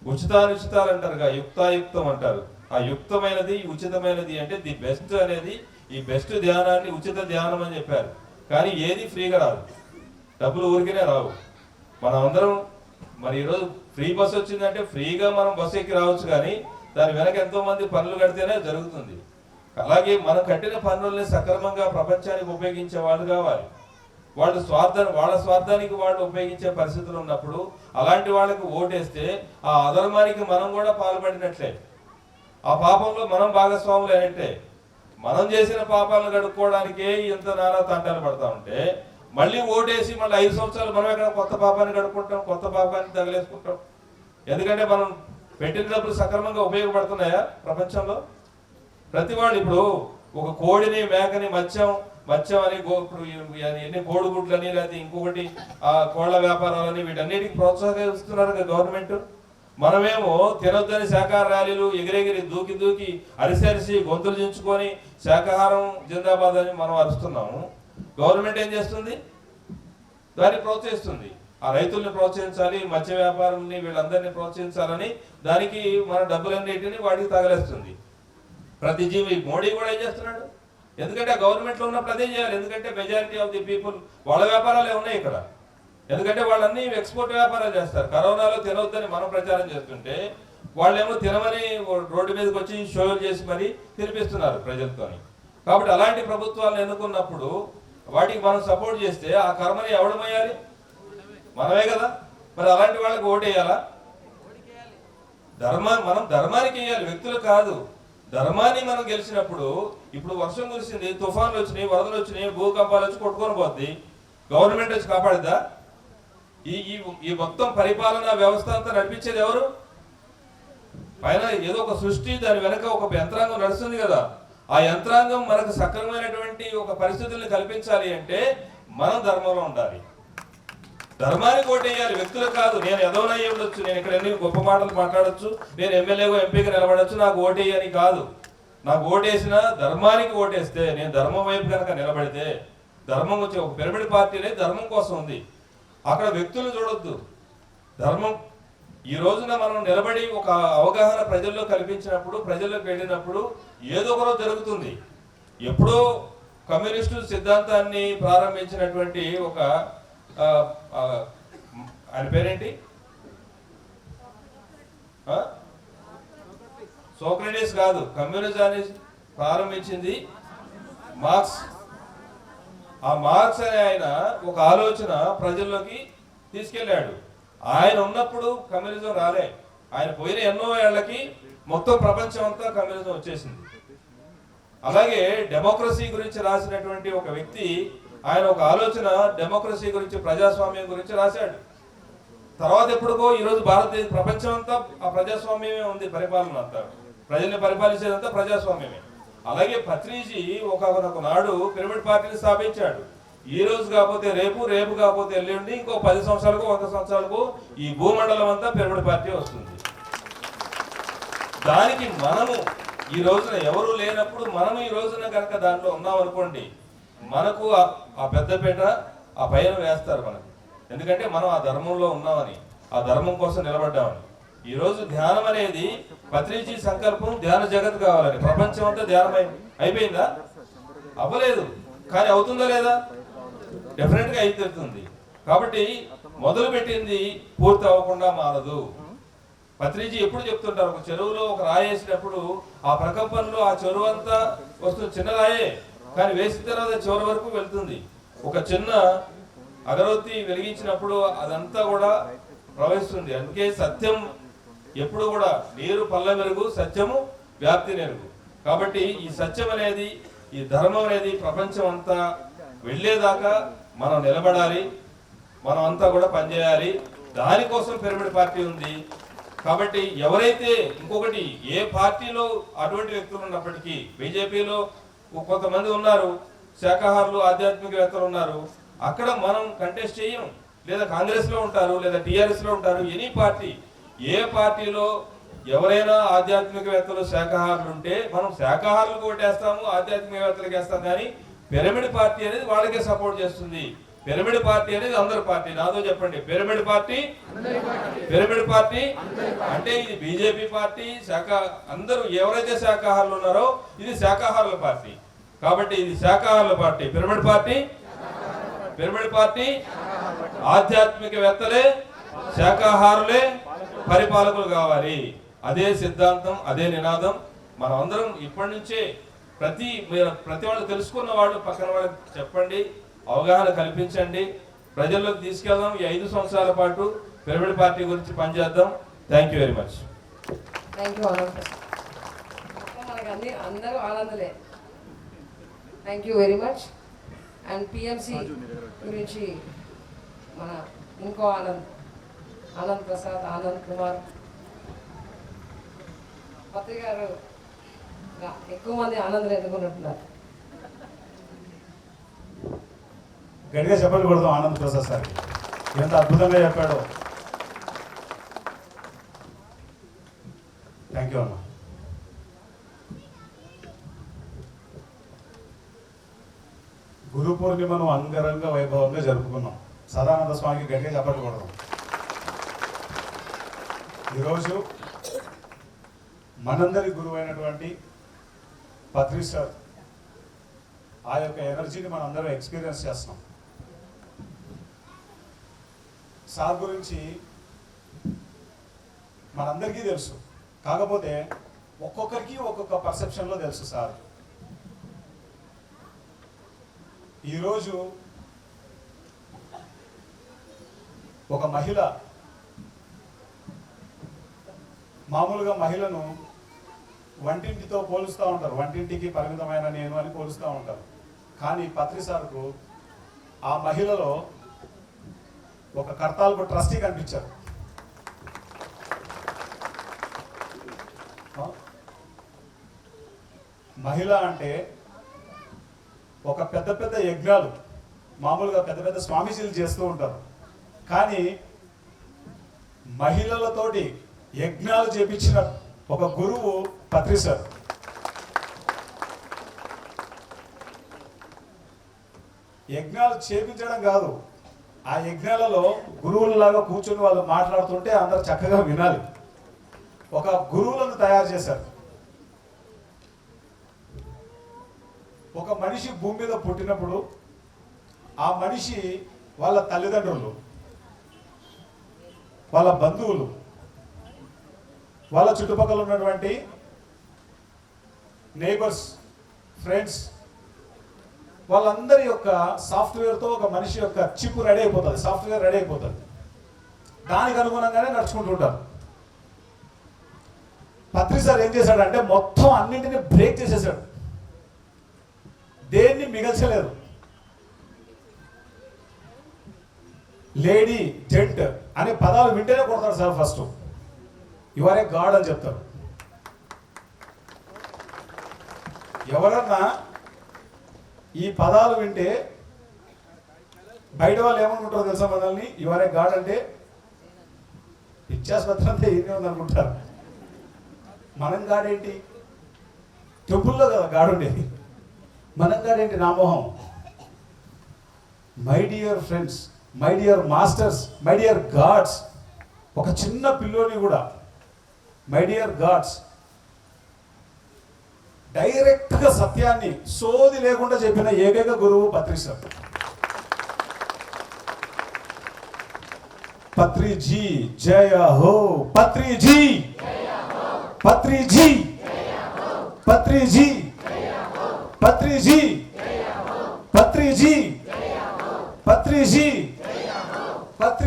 ఉచితానుచితాలు అంటారుగా, యుక్తాయుక్తం అంటారు. ఆ యుక్తమైనది ఉచితమైనది అంటే ది బెస్ట్ అనేది. ఈ బెస్ట్ ధ్యానాన్ని ఉచిత ధ్యానం అని చెప్పారు. కానీ ఏది ఫ్రీగా రాదు, డబ్బులు ఊరికనే రావు. మనం అందరం మరి ఈరోజు ఫ్రీ బస్ వచ్చిందంటే ఫ్రీగా మనం బస్సు ఎక్కి రావచ్చు, కానీ దాని వెనక ఎంతో మంది పనులు కడితేనే జరుగుతుంది. అలాగే మనం కట్టిన పన్నుల్ని సక్రమంగా ప్రపంచానికి ఉపయోగించే వాళ్ళు కావాలి. వాళ్ళ స్వార్థానికి వాళ్ళు ఉపయోగించే పరిస్థితులు ఉన్నప్పుడు అలాంటి వాళ్ళకి ఓటేస్తే ఆ అధర్మానికి మనం కూడా పాల్పడినట్లే, ఆ పాపంలో మనం భాగస్వాములు అయినట్టే. మనం చేసిన పాపాలను కడుక్కోవడానికే ఇంత నానా తంటాలు పడతా ఉంటే మళ్ళీ ఓటేసి మళ్ళీ 5 సంవత్సరాలు మనం ఎక్కడ కొత్త పాపాన్ని కడుక్కుంటాం, కొత్త పాపాన్ని తగిలేసుకుంటాం. ఎందుకంటే మనం పెట్టిన డబ్బులు సక్రమంగా ఉపయోగపడుతున్నాయా? ప్రపంచంలో ప్రతి వాళ్ళు ఇప్పుడు ఒక కోడిని మేకని మత్స్యం అని ఇప్పుడు ఎన్ని కోడిగుడ్లని లేకపోతే ఇంకొకటి ఆ కోళ్ల వ్యాపారాలని వీటన్నిటికి ప్రోత్సహిస్తున్నారు గవర్నమెంట్. మనమేమో తినొద్దని శాకాహార ర్యాలీలు ఎగిరెగిరి దూకి అరిసి గొంతులు దించుకొని శాకాహారం జిందాబాద్ అని మనం అరుస్తున్నాము. గవర్నమెంట్ ఏం చేస్తుంది? దాన్ని ప్రోత్సహిస్తుంది. ఆ రైతుల్ని ప్రోత్సహించాలి, మత్స్య వ్యాపారుల్ని వీళ్ళందరినీ ప్రోత్సహించాలని దానికి మన డబ్బులన్నిటిని వాటికి తగలేస్తుంది. ప్రతి జీవి మోడీ కూడా ఏం చేస్తున్నాడు? ఎందుకంటే ఆ గవర్నమెంట్లో ఉన్నప్పుడు అదే చేయాలి. ఎందుకంటే మెజారిటీ ఆఫ్ ది పీపుల్ వాళ్ళ వ్యాపారాలే ఉన్నాయి ఇక్కడ. ఎందుకంటే వాళ్ళన్నీ ఎక్స్పోర్ట్ వ్యాపారాలు చేస్తారు. కరోనాలో తినవద్దని మనం ప్రచారం చేస్తుంటే వాళ్ళేమో తినమని రోడ్డు మీదకి వచ్చి షోలు చేసి మరి తినిపిస్తున్నారు ప్రజలతోని. కాబట్టి అలాంటి ప్రభుత్వాలను ఎన్నుకున్నప్పుడు వాటికి మనం సపోర్ట్ చేస్తే ఆ కర్మని ఎవడమయ్యాలి? మనమే కదా. మరి అలాంటి వాళ్ళకి ఓటేయాలా? మనం ధర్మానికి వేయాలి, వ్యక్తులు కాదు. ధర్మాన్ని మనం గెలిచినప్పుడు ఇప్పుడు వర్షం కురిసింది, తుఫాన్లు వచ్చినాయి, వరదలు వచ్చినాయి, భూకంపాలు వచ్చి కొట్టుకొని పోద్ది, గవర్నమెంట్ వచ్చి కాపాడిద్దా? ఈ మొత్తం పరిపాలనా వ్యవస్థ అంతా నడిపించేది ఎవరు? పైన ఏదో ఒక సృష్టి, దాని వెనక ఒక యంత్రాంగం నడుస్తుంది కదా. ఆ యంత్రాంగం మనకు సక్రమైనటువంటి ఒక పరిస్థితుల్ని కల్పించాలి అంటే మనం ధర్మంలో ఉండాలి. ధర్మానికి ఓటేయాలి, వ్యక్తులు కాదు. నేను ఎదవనయ్యి ఉండొచ్చు, నేను ఇక్కడ ఎన్ని గొప్ప మాటలు మాట్లాడొచ్చు, నేను ఎమ్మెల్యేగా ఎంపీగా నిలబడచ్చు, నాకు ఓటేయని కాదు. నాకు ఓటేసిన ధర్మానికి ఓటేస్తే, నేను ధర్మం వైపు కనుక నిలబడితే, ధర్మం వచ్చి ఒక పిరమిడ్ పార్టీ అనేది ధర్మం కోసం ఉంది. అక్కడ వ్యక్తులు చూడొద్దు, ధర్మం. ఈ రోజున మనం నిలబడి ఒక అవగాహన ప్రజల్లో కల్పించినప్పుడు, ప్రజల్లోకి వెళ్ళినప్పుడు ఏదో ఒకరోజు జరుగుతుంది. ఎప్పుడో కమ్యూనిస్టు సిద్ధాంతాన్ని ప్రారంభించినటువంటి ఒక ఆయన పేరేంటి? సోక్రటీస్ కాదు, కమ్యూనిజాన్ని ప్రారంభించింది మార్క్స్. ఆ మార్క్స్ అనే ఆయన ఒక ఆలోచన ప్రజల్లోకి తీసుకెళ్ళాడు. ఆయన ఉన్నప్పుడు కమ్యూనిజం రాలే. ఆయన పోయిన ఎన్నో ఏళ్లకి మొత్తం ప్రపంచం అంతా కమ్యూనిజం వచ్చేసింది. అలాగే డెమోక్రసీ గురించి రాసినటువంటి ఒక వ్యక్తి, ఆయన ఒక ఆలోచన డెమోక్రసీ గురించి, ప్రజాస్వామ్యం గురించి రాశాడు. తర్వాత ఎప్పుడుకో ఈరోజు భారతదేశ ప్రపంచం అంతా ఆ ప్రజాస్వామ్యమే ఉంది. పరిపాలన అంతా, ప్రజల్ని పరిపాలించేదంతా ప్రజాస్వామ్యమే. అలాగే పత్రిజీ ఒక నాడు పిరమిడ్ పార్టీని స్థాపించాడు. ఈ రోజు కాకపోతే రేపు, రేపు కాకపోతే ఎల్లుండి, ఇంకో 10 సంవత్సరాలకు 100 సంవత్సరాలకు ఈ భూమండలం అంతా పిరమిడ్ పార్టీ వస్తుంది. దానికి మనము ఈ రోజున ఎవరు లేనప్పుడు మనం ఈ రోజున కనుక దాంట్లో ఉన్నాం అనుకోండి, మనకు ఆ పెద్దపేట ఆ పైన వేస్తారు మనకు. ఎందుకంటే మనం ఆ ధర్మంలో ఉన్నామని, ఆ ధర్మం కోసం నిలబడ్డామని. ఈ రోజు ధ్యానం అనేది పత్రిజీ సంకల్పం ధ్యాన జగత్ కావాలని. ప్రపంచం అంతా ధ్యానం అయిపోయిందా? అవ్వలేదు. కానీ అవుతుందా లేదా? డెఫినెట్ గా అయితేస్తుంది. కాబట్టి మొదలు పెట్టింది పూర్తి అవ్వకుండా మారదు. పత్రిజీ ఎప్పుడు చెప్తుంటారు, ఒక చెరువులో ఒక రాయి వేసినప్పుడు ఆ ప్రకంపనలో ఆ చెరువు అంతా వస్తుంది. చిన్న రాయే, కానీ వేసిన తర్వాత చివరి వరకు వెళ్తుంది. ఒక చిన్న అగరవత్తి వెలిగించినప్పుడు అదంతా కూడా ప్రవహిస్తుంది. అందుకే సత్యం ఎప్పుడు కూడా నీరు పల్ల వెలుగు, సత్యము వ్యాప్తి నెరుగు. కాబట్టి ఈ సత్యం అనేది, ఈ ధర్మం అనేది ప్రపంచం అంతా వెళ్ళేదాకా మనం నిలబడాలి, మనం అంతా కూడా పనిచేయాలి. దానికోసం పిరమిడ్ పార్టీ ఉంది. కాబట్టి ఎవరైతే ఇంకొకటి ఏ పార్టీలో అటువంటి వ్యక్తులు ఉన్నప్పటికీ, బీజేపీలో కొంతమంది ఉన్నారు శాఖాహారులు, ఆధ్యాత్మికవేత్తలు ఉన్నారు, అక్కడ మనం కంటెస్ట్ చేయం. లేదా కాంగ్రెస్ లో ఉంటారు, లేదా టిఆర్ఎస్ లో ఉంటారు, ఎనీ పార్టీ, ఏ పార్టీలో ఎవరైనా ఆధ్యాత్మికవేత్తలు శాఖాహారులు ఉంటే మనం శాఖాహారులకు ఓటేస్తాము, ఆధ్యాత్మికవేత్తలకు వేస్తాం. కానీ పిరమిడ్ పార్టీ అనేది వాళ్ళకే సపోర్ట్ చేస్తుంది. పిరమిడ్ పార్టీ అనేది అందరి పార్టీ. నాతో చెప్పండి, పిరమిడ్ పార్టీ, పిరమిడ్ పార్టీ అంటే ఇది బీజేపీ పార్టీ, అందరూ ఎవరైతే శాఖాహారులు ఉన్నారో ఇది శాఖాహారుల పార్టీ. కాబట్టి ఇది శాఖాహారుల party. Pyramid party, pyramid party ఆధ్యాత్మికవేత్తలే, శాఖాహారులే పరిపాలకులు కావాలి. అదే సిద్ధాంతం, అదే నినాదం. మనం అందరం ఇప్పటి నుంచే ప్రతి వాళ్ళు తెలుసుకున్న వాళ్ళు పక్కన వాళ్ళకి చెప్పండి, అవగాహన కల్పించండి, ప్రజల్లోకి తీసుకెళ్దాం. ఈ 5 సంవత్సరాల పాటు పిరమిడ్ పార్టీ గురించి పనిచేద్దాం. Thank you very much. Thank you మనకి అందరూ ఆనందలే. Thank you very much. And PMC గురించి మన ఇంకో ఆనంద్ ప్రసాద్, ఆనంద్ కుమార్ పత్రి గారు ఎక్కువ మంది ఆనందం ఎదుర్కొంటున్నారు. గట్టిగా చెప్పలు కొడదాం ఆనంద్ ప్రసాద్ సార్, ఎంత అద్భుతంగా చెప్పాడో. థ్యాంక్ యూ అన్న. గురు పూర్ణిమను అంగరంగ వైభవంగా జరుపుకున్నాం. సదానంద స్వామికి గట్టిగా చెప్పలు కొడదాం. ఈరోజు మనందరి గురువు అయినటువంటి పత్రి సార్ ఆ యొక్క ఎనర్జీని మనం అందరం ఎక్స్పీరియన్స్ చేస్తాం. సార్ గురించి మనందరికీ తెలుసు, కాకపోతే ఒక్కొక్కరికి ఒక్కొక్క పర్సెప్షన్లో తెలుసు సార్. ఈరోజు ఒక మహిళ, మామూలుగా మహిళను వంటింటితో పోలుస్తూ ఉంటారు, వంటింటికి పరిమితమైన నేను అని పోలుస్తూ ఉంటారు. కానీ పత్రి సార్కు ఆ మహిళలో ఒక కర్తాలకు ట్రస్టీ కనిపించారు. మహిళ అంటే ఒక పెద్ద పెద్ద యజ్ఞాలు మామూలుగా పెద్ద పెద్ద స్వామీజీలు చేస్తూ ఉంటారు, కానీ మహిళలతోటి యజ్ఞాలు చేపించిన ఒక గురువు పత్రి సార్. యజ్ఞాలు చేపించడం కాదు, ఆ యజ్ఞాలలో గురువులలాగా కూర్చొని వాళ్ళు మాట్లాడుతుంటే అందరు చక్కగా వినాలి. ఒక గురువులను తయారు చేశారు. ఒక మనిషి భూమి మీద పుట్టినప్పుడు ఆ మనిషి వాళ్ళ తల్లిదండ్రులు, వాళ్ళ బంధువులు, వాళ్ళ చుట్టుపక్కల ఉన్నటువంటి నైబర్స్, ఫ్రెండ్స్, వాళ్ళందరి యొక్క సాఫ్ట్వేర్తో ఒక మనిషి యొక్క చిప్ రెడీ అయిపోతుంది, సాఫ్ట్వేర్ రెడీ అయిపోతుంది. దానికి అనుగుణంగానే నడుచుకుంటుంటారు. పత్రి సార్ ఏం చేశాడంటే మొత్తం అన్నింటినీ బ్రేక్ చేసేసాడు, దేన్ని మిగల్చలేదు. లేడీ, జెంట్ అనే పదాలు వింటేనే కొడతాడు sir. First your A God అని చెప్తారు. ఎవరన్నా ఈ పదాలు వింటే బయట వాళ్ళు ఏమనుకుంటారో తెలుసా మనల్ని? యువర్ ఏ గాడ్ అంటే పిచ్చాసుపత్రి అంతా ఏమీ ఉందనుకుంటారు. మనం గాడేంటి? టెంపుల్లో కదా గాడు ఉండేది, మనం గాడేంటి? నామోహం. My dear friends, my dear masters, my dear gods, ఒక చిన్న పిల్లోని కూడా మై డియర్ గాడ్స్ డైరెక్ట్ గా సత్యాన్ని సోది లేకుండా చెప్పిన ఏకైక గురువు పత్రి సార్. పత్రి జీ జయ హో, పత్రి జీ, పత్రి జీ, పత్రి జీ, పత్రి జీ, పత్రి జీ,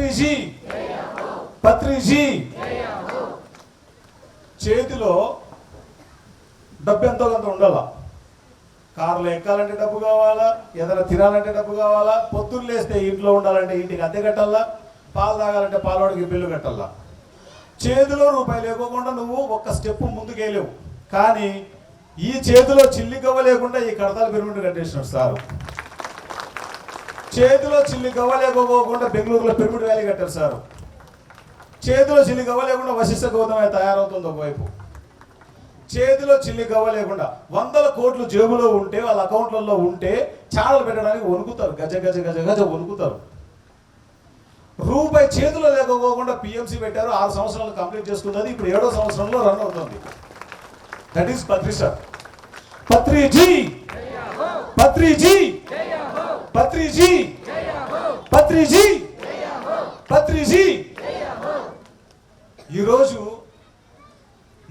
పత్రిజీ పత్రిజీ చేతిలో డబ్బు ఎంతో కొంత ఉండాలా. కారులో ఎక్కాలంటే డబ్బు కావాలా, ఏదైనా తినాలంటే డబ్బు కావాలా, పొద్దున్న లేస్తే ఇంట్లో ఉండాలంటే ఇంటికి అద్దె కట్టాలా, పాలు తాగాలంటే పాలవాడికి బిల్లు కట్టాలా. చేతిలో రూపాయి లేకోకుండా నువ్వు ఒక్క స్టెప్ ముందుకేలేవు. కానీ ఈ చేతిలో చిల్లి గవ్వ లేకుండా ఈ కడతాల పిరమిడ్ కట్టేసినాడు సారు. చేతిలో చిల్లి గవ్వ లేకపోకుండా బెంగళూరులో పిరమిడ్ వ్యాలీ కట్టారు సారు. చేతిలో చిల్లి గవ్వ లేకుండా వశిష్ఠ గౌతమే తయారవుతుంది ఒకవైపు. చేతిలో చిల్లి గవ్వ లేకుండా 100 కోట్లు జేబులో ఉంటే, వాళ్ళ అకౌంట్లలో ఉంటే ఛానల్ పెట్టడానికి వణుకుతారు, గజ గజ గజ గజ వణుకుతారు. రూపాయి చేతిలో లేకపోకుండా పిఎంసి పెట్టారు. 6 సంవత్సరాలు కంప్లీట్ చేసుకున్నది, ఇప్పుడు 7వ సంవత్సరంలో రన్ అవుతుంది. That is Patri sir. Patriji Patriji Patriji Patriji Patriji. ఈరోజు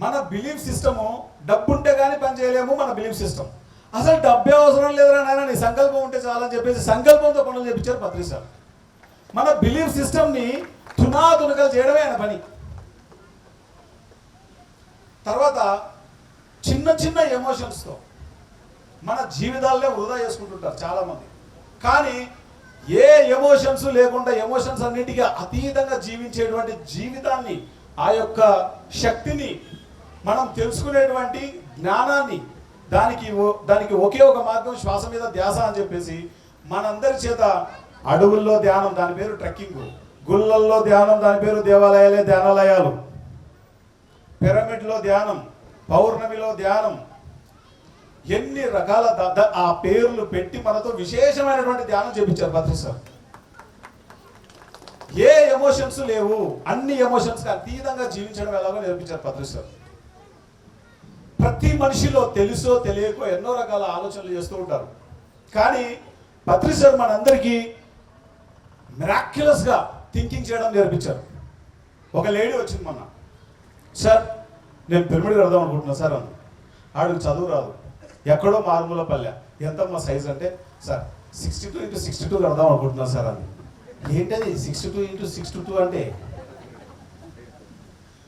మన బిలీఫ్ సిస్టము డబ్బుంటే కానీ పని చేయలేము. మన బిలీఫ్ సిస్టమ్ అసలు డబ్బే అవసరం లేదురా నాయన, నీ సంకల్పం ఉంటే చాలని చెప్పేసి సంకల్పంతో పనులు చేపించారు పత్రి సార్. మన బిలీఫ్ సిస్టమ్ని తునాతునకలు చేయడమే ఆయన పని. తర్వాత చిన్న చిన్న ఎమోషన్స్తో మన జీవితాలనే వృధా చేసుకుంటుంటారు చాలామంది. కానీ ఏ ఎమోషన్స్ లేకుండా ఎమోషన్స్ అన్నిటికీ అతీతంగా జీవించేటువంటి జీవితాన్ని, ఆ యొక్క శక్తిని, మనం తెలుసుకునేటువంటి జ్ఞానాన్ని, దానికి ఒకే ఒక మార్గం శ్వాస మీద ధ్యాస అని చెప్పేసి మనందరి చేత అడవుల్లో ధ్యానం, దాని పేరు ట్రెక్కింగ్. గుళ్ళల్లో ధ్యానం, దాని పేరు దేవాలయాలే ధ్యానాలయాలు. పిరమిడ్లో ధ్యానం, పౌర్ణమిలో ధ్యానం, ఎన్ని రకాల ఆ పేర్లు పెట్టి మనతో విశేషమైనటువంటి ధ్యానం చేపించారు పత్రి సార్. ఏ ఎమోషన్స్ లేవు, అన్ని ఎమోషన్స్ అతీతంగా జీవించడం ఎలాగో నేర్పించారు పత్రి సార్. ప్రతి మనిషిలో తెలుసో తెలియకో ఎన్నో రకాల ఆలోచనలు చేస్తూ ఉంటారు. కానీ పత్రి సార్ మనందరికీ మిరాక్యులస్గా థింకింగ్ చేయడం నేర్పించారు. ఒక లేడీ వచ్చింది మొన్న, సార్ నేను పిరమిడ్ కడదాం అనుకుంటున్నా సార్ అంది. ఆడికి చదువు రాదు, ఎక్కడో మారుమూల పల్లె, ఎంతమ్మా సైజ్ అంటే, సార్ 62x62 కడదాం అనుకుంటున్నా సార్ అంది. ఏంటది 62x62 అంటే?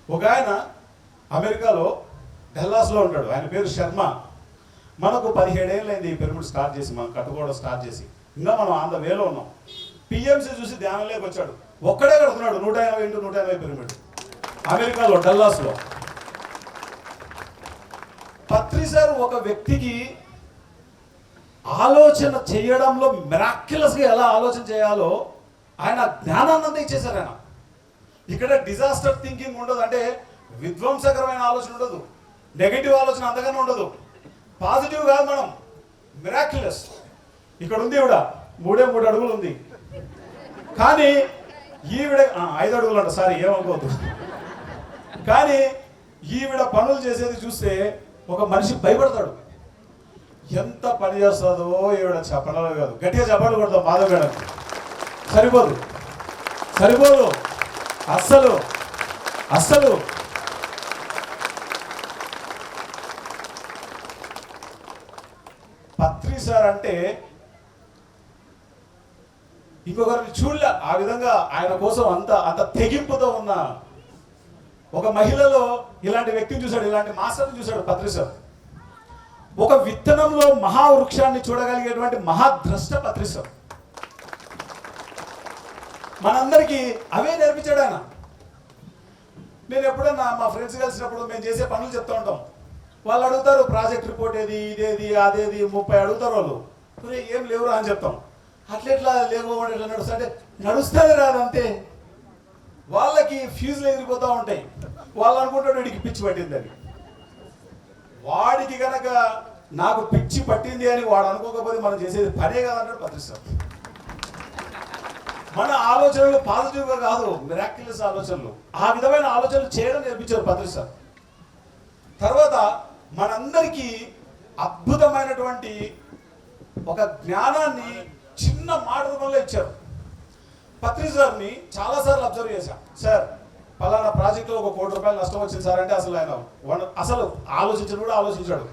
ఒక ఆయన అమెరికాలో డల్లాస్లో ఉంటాడు, ఆయన పేరు శర్మ. మనకు 17 ఏళ్ళైంది ఈ పిరమిడ్ స్టార్ట్ చేసి, మనం కట్టుకోవడం స్టార్ట్ చేసి. ఇంకా మనం ఆన్ ద వేలో ఉన్నాం. పిఎంసీ చూసి ధ్యానంలోకి వచ్చాడు, ఒక్కడే కడుతున్నాడు 180x180 పిరమిడ్ అమెరికాలో డల్లాస్లో. పత్రి సార్ ఒక వ్యక్తికి ఆలోచన చేయడంలో మిరాక్యులస్గా ఎలా ఆలోచన చేయాలో ఆయన జ్ఞానాన్ని అంతా ఇచ్చేశారు ఆయన. ఇక్కడ డిజాస్టర్ థింకింగ్ ఉండదు, అంటే విధ్వంసకరమైన ఆలోచన ఉండదు, నెగటివ్ ఆలోచన అంతగానే ఉండదు. పాజిటివ్ కాదు, మనం మిరాక్యులస్. ఇక్కడ ఉంది ఈవిడ 3 అడుగులు ఉంది, కానీ ఈవిడ 5 అడుగులు అంట, సారీ ఏమనుకోవద్దు. కానీ ఈవిడ పనులు చేసేది చూస్తే ఒక మనిషి భయపడతాడు. ఎంత పని చేస్తుందో ఈవిడ చెప్పనలో కాదు, గట్టిగా చెప్పాలి కొడతాం మాధవ్ మేడం. సరిపోదు సరిపోదు అస్సలు అస్సలు. పత్రి సార్ అంటే ఇంకొకరిని చూడలే ఆ విధంగా ఆయన కోసం అంత తెగింపుతో ఉన్న ఒక మహిళలో ఇలాంటి వ్యక్తిని చూశాడు, ఇలాంటి మాస్టర్ని చూశాడు పత్రి సార్. ఒక విత్తనంలో మహావృక్షాన్ని చూడగలిగేటువంటి మహాద్రష్ట పత్రి సార్. మనందరికీ అవే నేర్పించాడు ఆయన. నేను ఎప్పుడన్నా మా ఫ్రెండ్స్ కలిసినప్పుడు మేము చేసే పనులు చెప్తూ ఉంటాం. వాళ్ళు అడుగుతారు ప్రాజెక్ట్ రిపోర్ట్ ఏది, ఇదేది, అదేది, 30 అడుగుతారు వాళ్ళు. ఏం లేవురా అని చెప్తాం. అట్లెట్లా లేకపోతే ఎట్లా నడుస్తా అంటే నడుస్తుంది రాదంతే. వాళ్ళకి ఫ్యూజులు ఎగిరిపోతూ ఉంటాయి. వాళ్ళు అనుకుంటాడు వీడికి పిచ్చి పట్టింది అని. వాడికి కనుక నాకు పిచ్చి పట్టింది అని వాడు అనుకోకపోతే మనం చేసేది పనే కాదంటాడు పత్రి సార్. మన ఆలోచనలు పాజిటివ్గా కాదు, మిరాక్యులస్ ఆలోచనలు. ఆ విధమైన ఆలోచనలు చేయడం నేర్పించారు పత్రి సార్. తర్వాత మనందరికీ అద్భుతమైనటువంటి ఒక జ్ఞానాన్ని చిన్న మాట రూపంలో ఇచ్చారు. పత్రి సార్ని చాలాసార్లు అబ్జర్వ్ చేశాం. సార్ పలానా ప్రాజెక్టులో ₹1 కోటి నష్టం వచ్చింది సార్ అంటే అసలు ఆయన అసలు ఆలోచించడు కూడా ఆలోచించాడు.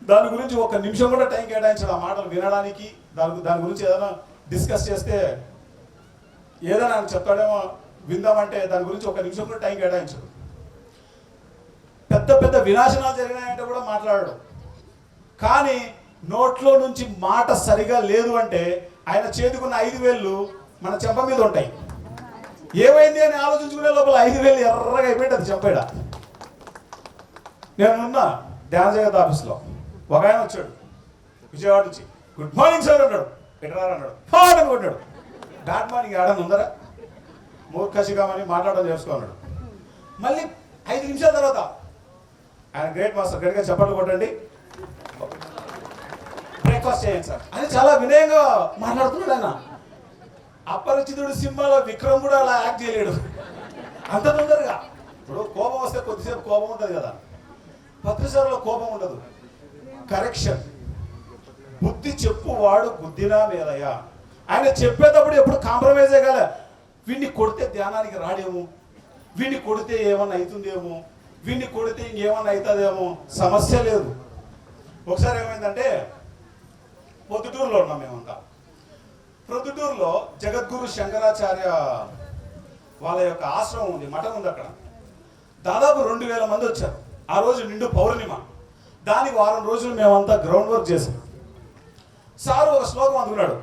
దాని గురించి 1 నిమిషం కూడా టైం కేటాయించాడు ఆ మాటలు వినడానికి. దాని గురించి ఏదైనా డిస్కస్ చేస్తే ఏదైనా ఆయన చెప్తాడేమో విందామంటే దాని గురించి ఒక నిమిషం కూడా టైం కేటాయించడు. పెద్ద పెద్ద వినాశనాలు జరిగినాయంటే కూడా మాట్లాడాడు. కానీ నోట్లో నుంచి మాట సరిగా లేదు అంటే ఆయన చేతికున్న 5,000 మన చెంప మీద ఉంటాయి. ఏమైంది అని ఆలోచించుకునే లోపల 5,000 ఎర్రగా అయిపోయింది అది చెంపేడ. నేనున్నా ధ్యాన జగత్ ఆఫీస్లో ఒక ఆయన వచ్చాడు విజయవాడ నుంచి. గుడ్ మార్నింగ్ సార్ అన్నాడు. ఎట్రారు అన్నాడు. ఫాట్ అని కొట్టాడు. బ్యాడ్ మార్నింగ్ ఆడని ఉందరా మూర్ఖశిగామని మాట్లాడడం చేసుకున్నాడు. మళ్ళీ 5 నిమిషాల తర్వాత ఆయన గ్రేట్ మాస్టర్ గట్టిగా చప్పట్లు కొట్టండి, బ్రేక్ఫాస్ట్ చేయండి సార్ అని చాలా వినయంగా మాట్లాడుతున్నాడు ఆయన. అపరిచితుడు సినిమాలో విక్రమ్ కూడా అలా యాక్ట్ చేయలేడు అంత తొందరగా. ఇప్పుడు కోపం వస్తే కొద్దిసేపు కోపం ఉంటుంది కదా, పత్రిసార్లో కోపం ఉండదు. కరెక్షన్, బుద్ధి చెప్పు వాడు బుద్ధినా మేలయ్యా. ఆయన చెప్పేటప్పుడు ఎప్పుడు కాంప్రమైజే కాలే. వీడిని కొడితే ధ్యానానికి రాడేమో, వీడిని కొడితే ఏమన్నా అవుతుందేమో, వీడిని కొడితే ఇంకేమన్నా అవుతుందేమో, సమస్య లేదు. ఒకసారి ఏమైందంటే పొద్దుటూరులో ఉన్నాం మేమంతా. ప్రొద్దుటూరులో జగద్గురు శంకరాచార్య వాళ్ళ యొక్క ఆశ్రమం ఉంది, మఠం ఉంది అక్కడ. దాదాపు 2,000 మంది వచ్చారు. ఆ రోజు నిండు పౌర్ణిమ. దానికి 1 వారం రోజులు మేమంతా గ్రౌండ్ వర్క్ చేసాం. సారు ఒక శ్లోకం అందుకున్నాడు.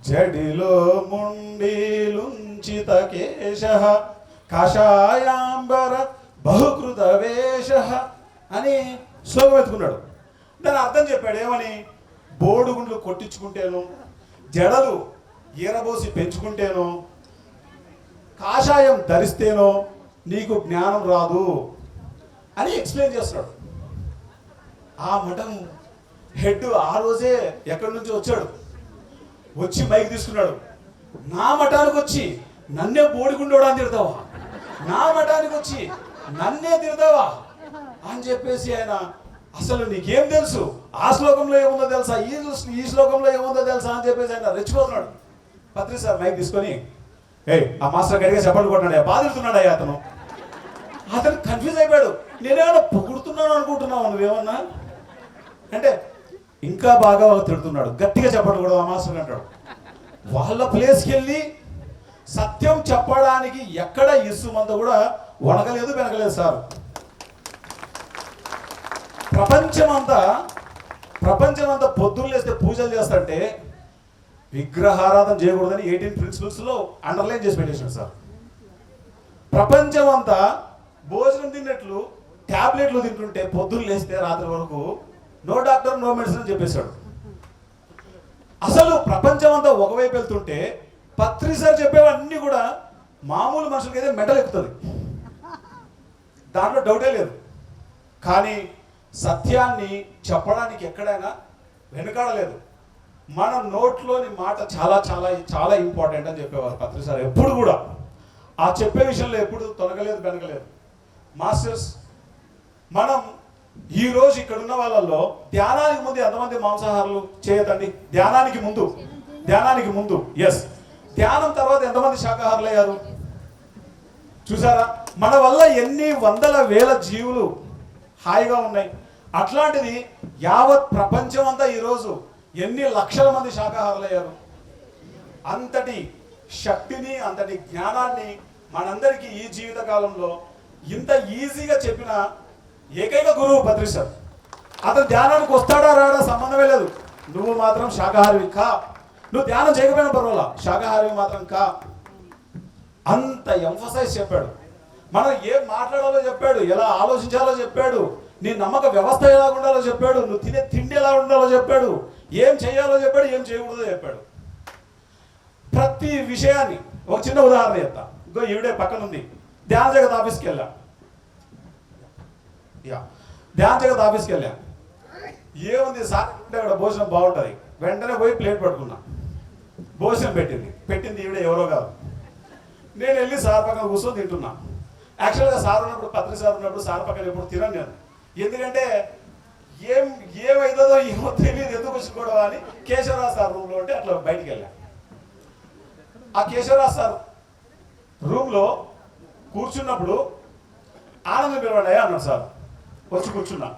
జడిలో ముండిలుంచిత కేశ కషాయాంబర బహుకృత వేష అని శ్లోకం ఎత్తుకున్నాడు. దాని అర్థం చెప్పాడు. ఏమని? బోడుగుండ్లు కొట్టించుకుంటేను, జడలు ఈరబోసి పెంచుకుంటేనో, కాషాయం ధరిస్తేనో నీకు జ్ఞానం రాదు అని ఎక్స్ప్లెయిన్ చేస్తున్నాడు. ఆ మఠం హెడ్ ఆ రోజే ఎక్కడి నుంచి వచ్చాడు, వచ్చి మైక్ తీసుకున్నాడు. నా మఠానికి వచ్చి నన్నే బోడిగుండోడా అని తిడతావా, నా మఠానికి వచ్చి నన్నే తిడతావా అని చెప్పేసి ఆయన, అసలు నీకేం తెలుసు, ఆ శ్లోకంలో ఏముందో తెలుసా, ఈ శ్లోకంలో ఏముందో తెలుసా అని చెప్పేసి ఆయన రెచ్చిపోతున్నాడు. పత్రి సార్ మైక్ తీసుకొని, ఆ మాస్టర్ గడిగా చెప్పండి కొట్టినాడు, బాధిస్తున్నాడు అతను. అతను కన్ఫ్యూజ్ అయిపోయాడు. నేనేమన్నా పొగుడుతున్నాను అనుకుంటున్నావు నువ్వేమన్నా అంటే, ఇంకా బాగా తిడుతున్నాడు. గట్టిగా చెప్పండి కూడా ఆ మాస్టర్ అంటాడు. వాళ్ళ ప్లేస్కి వెళ్ళి సత్యం చెప్పడానికి ఎక్కడ ఇసుమంత కూడా వణకలేదు వెనకలేదు సార్. ప్రపంచమంతా పొద్దున్న లేస్తే పూజలు చేస్తుంటే విగ్రహారాధన చేయకూడదని 18 ప్రిన్సిపల్స్లో అండర్లైన్ చేసి పెట్టేసాడు సార్. ప్రపంచమంతా భోజనం తిన్నట్లు ట్యాబ్లెట్లు తింటుంటే పొద్దున్న లేస్తే రాత్రి వరకు నో డాక్టర్ నో మెడిసిన్ అని చెప్పేశాడు. అసలు ప్రపంచమంతా ఒకవైపు వెళ్తుంటే పత్రి సార్ చెప్పేవన్నీ కూడా మామూలు మనుషులకి అయితే మెడల్ ఎక్కుతుంది, దాంట్లో డౌటే లేదు. కానీ సత్యాన్ని చెప్పడానికి ఎక్కడైనా వెనుకాడలేదు. మన నోట్లోని మాట చాలా చాలా చాలా ఇంపార్టెంట్ అని చెప్పేవారు పత్రి సార్. ఎప్పుడు కూడా ఆ చెప్పే విషయంలో ఎప్పుడు తొలగలేదు వెనకలేదు. మాస్టర్స్, మనం ఈరోజు ఇక్కడ ఉన్న వాళ్ళల్లో ధ్యానానికి ముందు ఎంతమంది మాంసాహారాలు చేయదండి? ధ్యానానికి ముందు ఎస్. ధ్యానం తర్వాత ఎంతమంది శాకాహారులు అయ్యారు చూసారా? మన వల్ల ఎన్ని వందల వేల జీవులు హాయిగా ఉన్నాయి. అట్లాంటిది యావత్ ప్రపంచం అంతా ఈరోజు ఎన్ని లక్షల మంది శాకాహారులు అయ్యారు. అంతటి శక్తిని, అంతటి జ్ఞానాన్ని మనందరికీ ఈ జీవిత కాలంలో ఇంత ఈజీగా చెప్పిన ఏకైక గురువు పత్రి సార్. అతను ధ్యానానికి వస్తాడా రాడా సంబంధమే లేదు. నువ్వు మాత్రం శాకాహారివి కా, నువ్వు ధ్యానం చేయకపోయినా పర్వాలా, శాకాహారివి మాత్రం కా. అంత ఎంఫసైజ్ చెప్పాడు. మనం ఏం మాట్లాడాలో చెప్పాడు, ఎలా ఆలోచించాలో చెప్పాడు, నీ నమ్మక వ్యవస్థ ఎలా ఉండాలో చెప్పాడు, నువ్వు తినే తిండి ఎలా ఉండాలో చెప్పాడు, ఏం చేయాలో చెప్పాడు, ఏం చేయకూడదో చెప్పాడు. ప్రతి విషయాన్ని ఒక చిన్న ఉదాహరణ చెప్తా. ఇంకో ఈవిడే పక్కన ఉంది. ధ్యాన జగత్ ఆఫీస్కి వెళ్ళా. ఏముంది సార్ అంటే అక్కడ భోజనం బాగుంటుంది. వెంటనే పోయి ప్లేట్ పట్టుకున్నా. భోజనం పెట్టింది ఈవిడ ఎవరో కాదు. నేను వెళ్ళి సార్ పక్కన కూర్చొని తింటున్నా. యాక్చువల్గా సార్ ఉన్నప్పుడు, పత్రి సార్ ఉన్నప్పుడు సార్ పక్కన ఎప్పుడు తినను నేను. ఎందుకంటే ఏమవుతుందో ఏమో తెలియదు, ఎందుకు వచ్చుకోవడం అని కేశవరావు సార్ రూమ్లో ఉంటే అట్లా బయటికి వెళ్ళా. ఆ కేశవరావు సార్ రూమ్లో కూర్చున్నప్పుడు ఆనందం పిలవండి అన్నాడు సార్. వచ్చి కూర్చున్నా.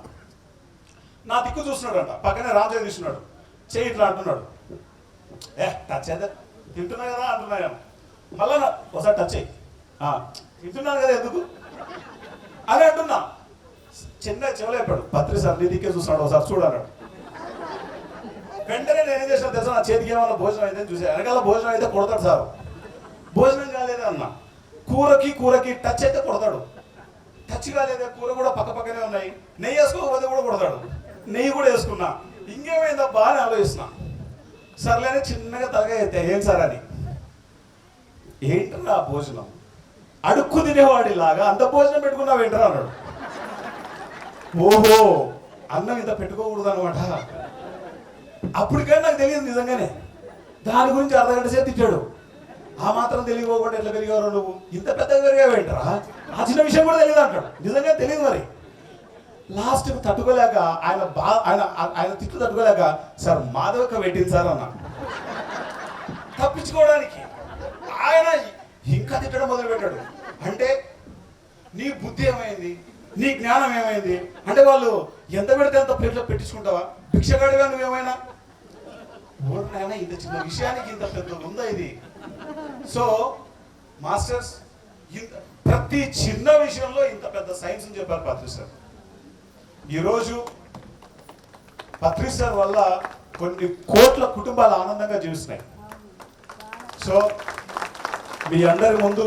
నా దిక్కు చూస్తున్నాడు అంట. పక్కనే రాజయ్య తీస్తున్నాడు. చేయి ఇట్లా అంటున్నాడు. టచ్ అయితే తింటున్నా కదా అంటున్నాను. మళ్ళా ఒకసారి టచ్ అయ్యి వింటున్నాను కదా ఎందుకు అని అంటున్నా. చిన్న చెవులు చెప్పాడు, పత్రి సార్ నీ దిక్కే చూస్తున్నాడు, ఒకసారి చూడన్నాడు. వెంటనే నేను ఏం చేసిన తెలుసా, నా చేతికి ఏమన్నా భోజనం అయితే చూసా, వెనకాల భోజనం అయితే కొడతాడు సార్. భోజనం కాలేదే అన్న, కూరకి టచ్ అయితే కొడతాడు. టచ్ కాలేదే, కూర కూడా పక్క పక్కనే ఉన్నాయి, నెయ్యి వేసుకోకపోతే కూడా కొడతాడు. నెయ్యి కూడా వేసుకున్నా, ఇంకేమైందబ్బా అని ఆలోచిస్తున్నా. సర్లేని చిన్నగా తలగా అయితే ఏం సార్ అని, ఏంటన్నా భోజనం అడుక్కు తినేవాడిలాగా అంత భోజనం పెట్టుకున్నావు ఏంటరా అన్నాడు. ఓహో అన్నం ఇంత పెట్టుకోకూడదు అనమాట. అప్పటికైనా నాకు తెలియదు నిజంగానే, దాని గురించి అర్ధగంట సేపు తిట్టాడు. ఆ మాత్రం తెలియకోకుండా ఎట్లా పెరిగారు నువ్వు, ఇంత పెద్దగా పెరిగావేంటరా, ఆ చిన్న విషయం కూడా తెలియదు అంటాడు. నిజంగా తెలియదు. మరి లాస్ట్కి తట్టుకోలేక ఆయన తిట్టు తట్టుకోలేక సార్ మాధవక్క పెట్టింది సార్ అన్న, తప్పించుకోవడానికి. ఆయన ఇంకా తిట్టడం మొదలు పెట్టాడు. అంటే నీ బుద్ధి ఏమైంది, నీ జ్ఞానం ఏమైంది అంటే, వాళ్ళు ఎంత పెడితే అంత ప్లేట్లో పెట్టించుకుంటావా, భిక్షగాడిగా నువ్వేమైనా, ఓడినైనా ఇంత చిన్న విషయానికి ఇంత పెద్ద ఉందా ఇది. సో మాస్టర్స్ ప్రతి చిన్న విషయంలో ఇంత పెద్ద సైన్స్ అని చెప్పారు పత్రి సార్. ఈరోజు పత్రి సార్ వల్ల కొన్ని కోట్ల కుటుంబాలు ఆనందంగా జీవిస్తున్నాయి. సో మీ అందరి ముందు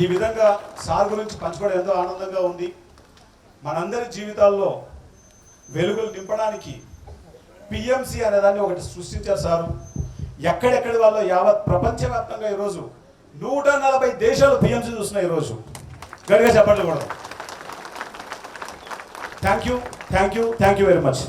ఈ విధంగా సార్ గురించి పంచుకోవడం ఎంతో ఆనందంగా ఉంది. మనందరి జీవితాల్లో వెలుగులు నింపడానికి పిఎంసి అనే దాన్ని ఒకటి సృష్టించారు సారు. ఎక్కడెక్కడి వాళ్ళు యావత్ ప్రపంచవ్యాప్తంగా ఈరోజు 140 దేశాలు పిఎంసి చూస్తున్నాయి ఈరోజు. గట్టిగా చెప్పట్లు కూడా. Thank you very much.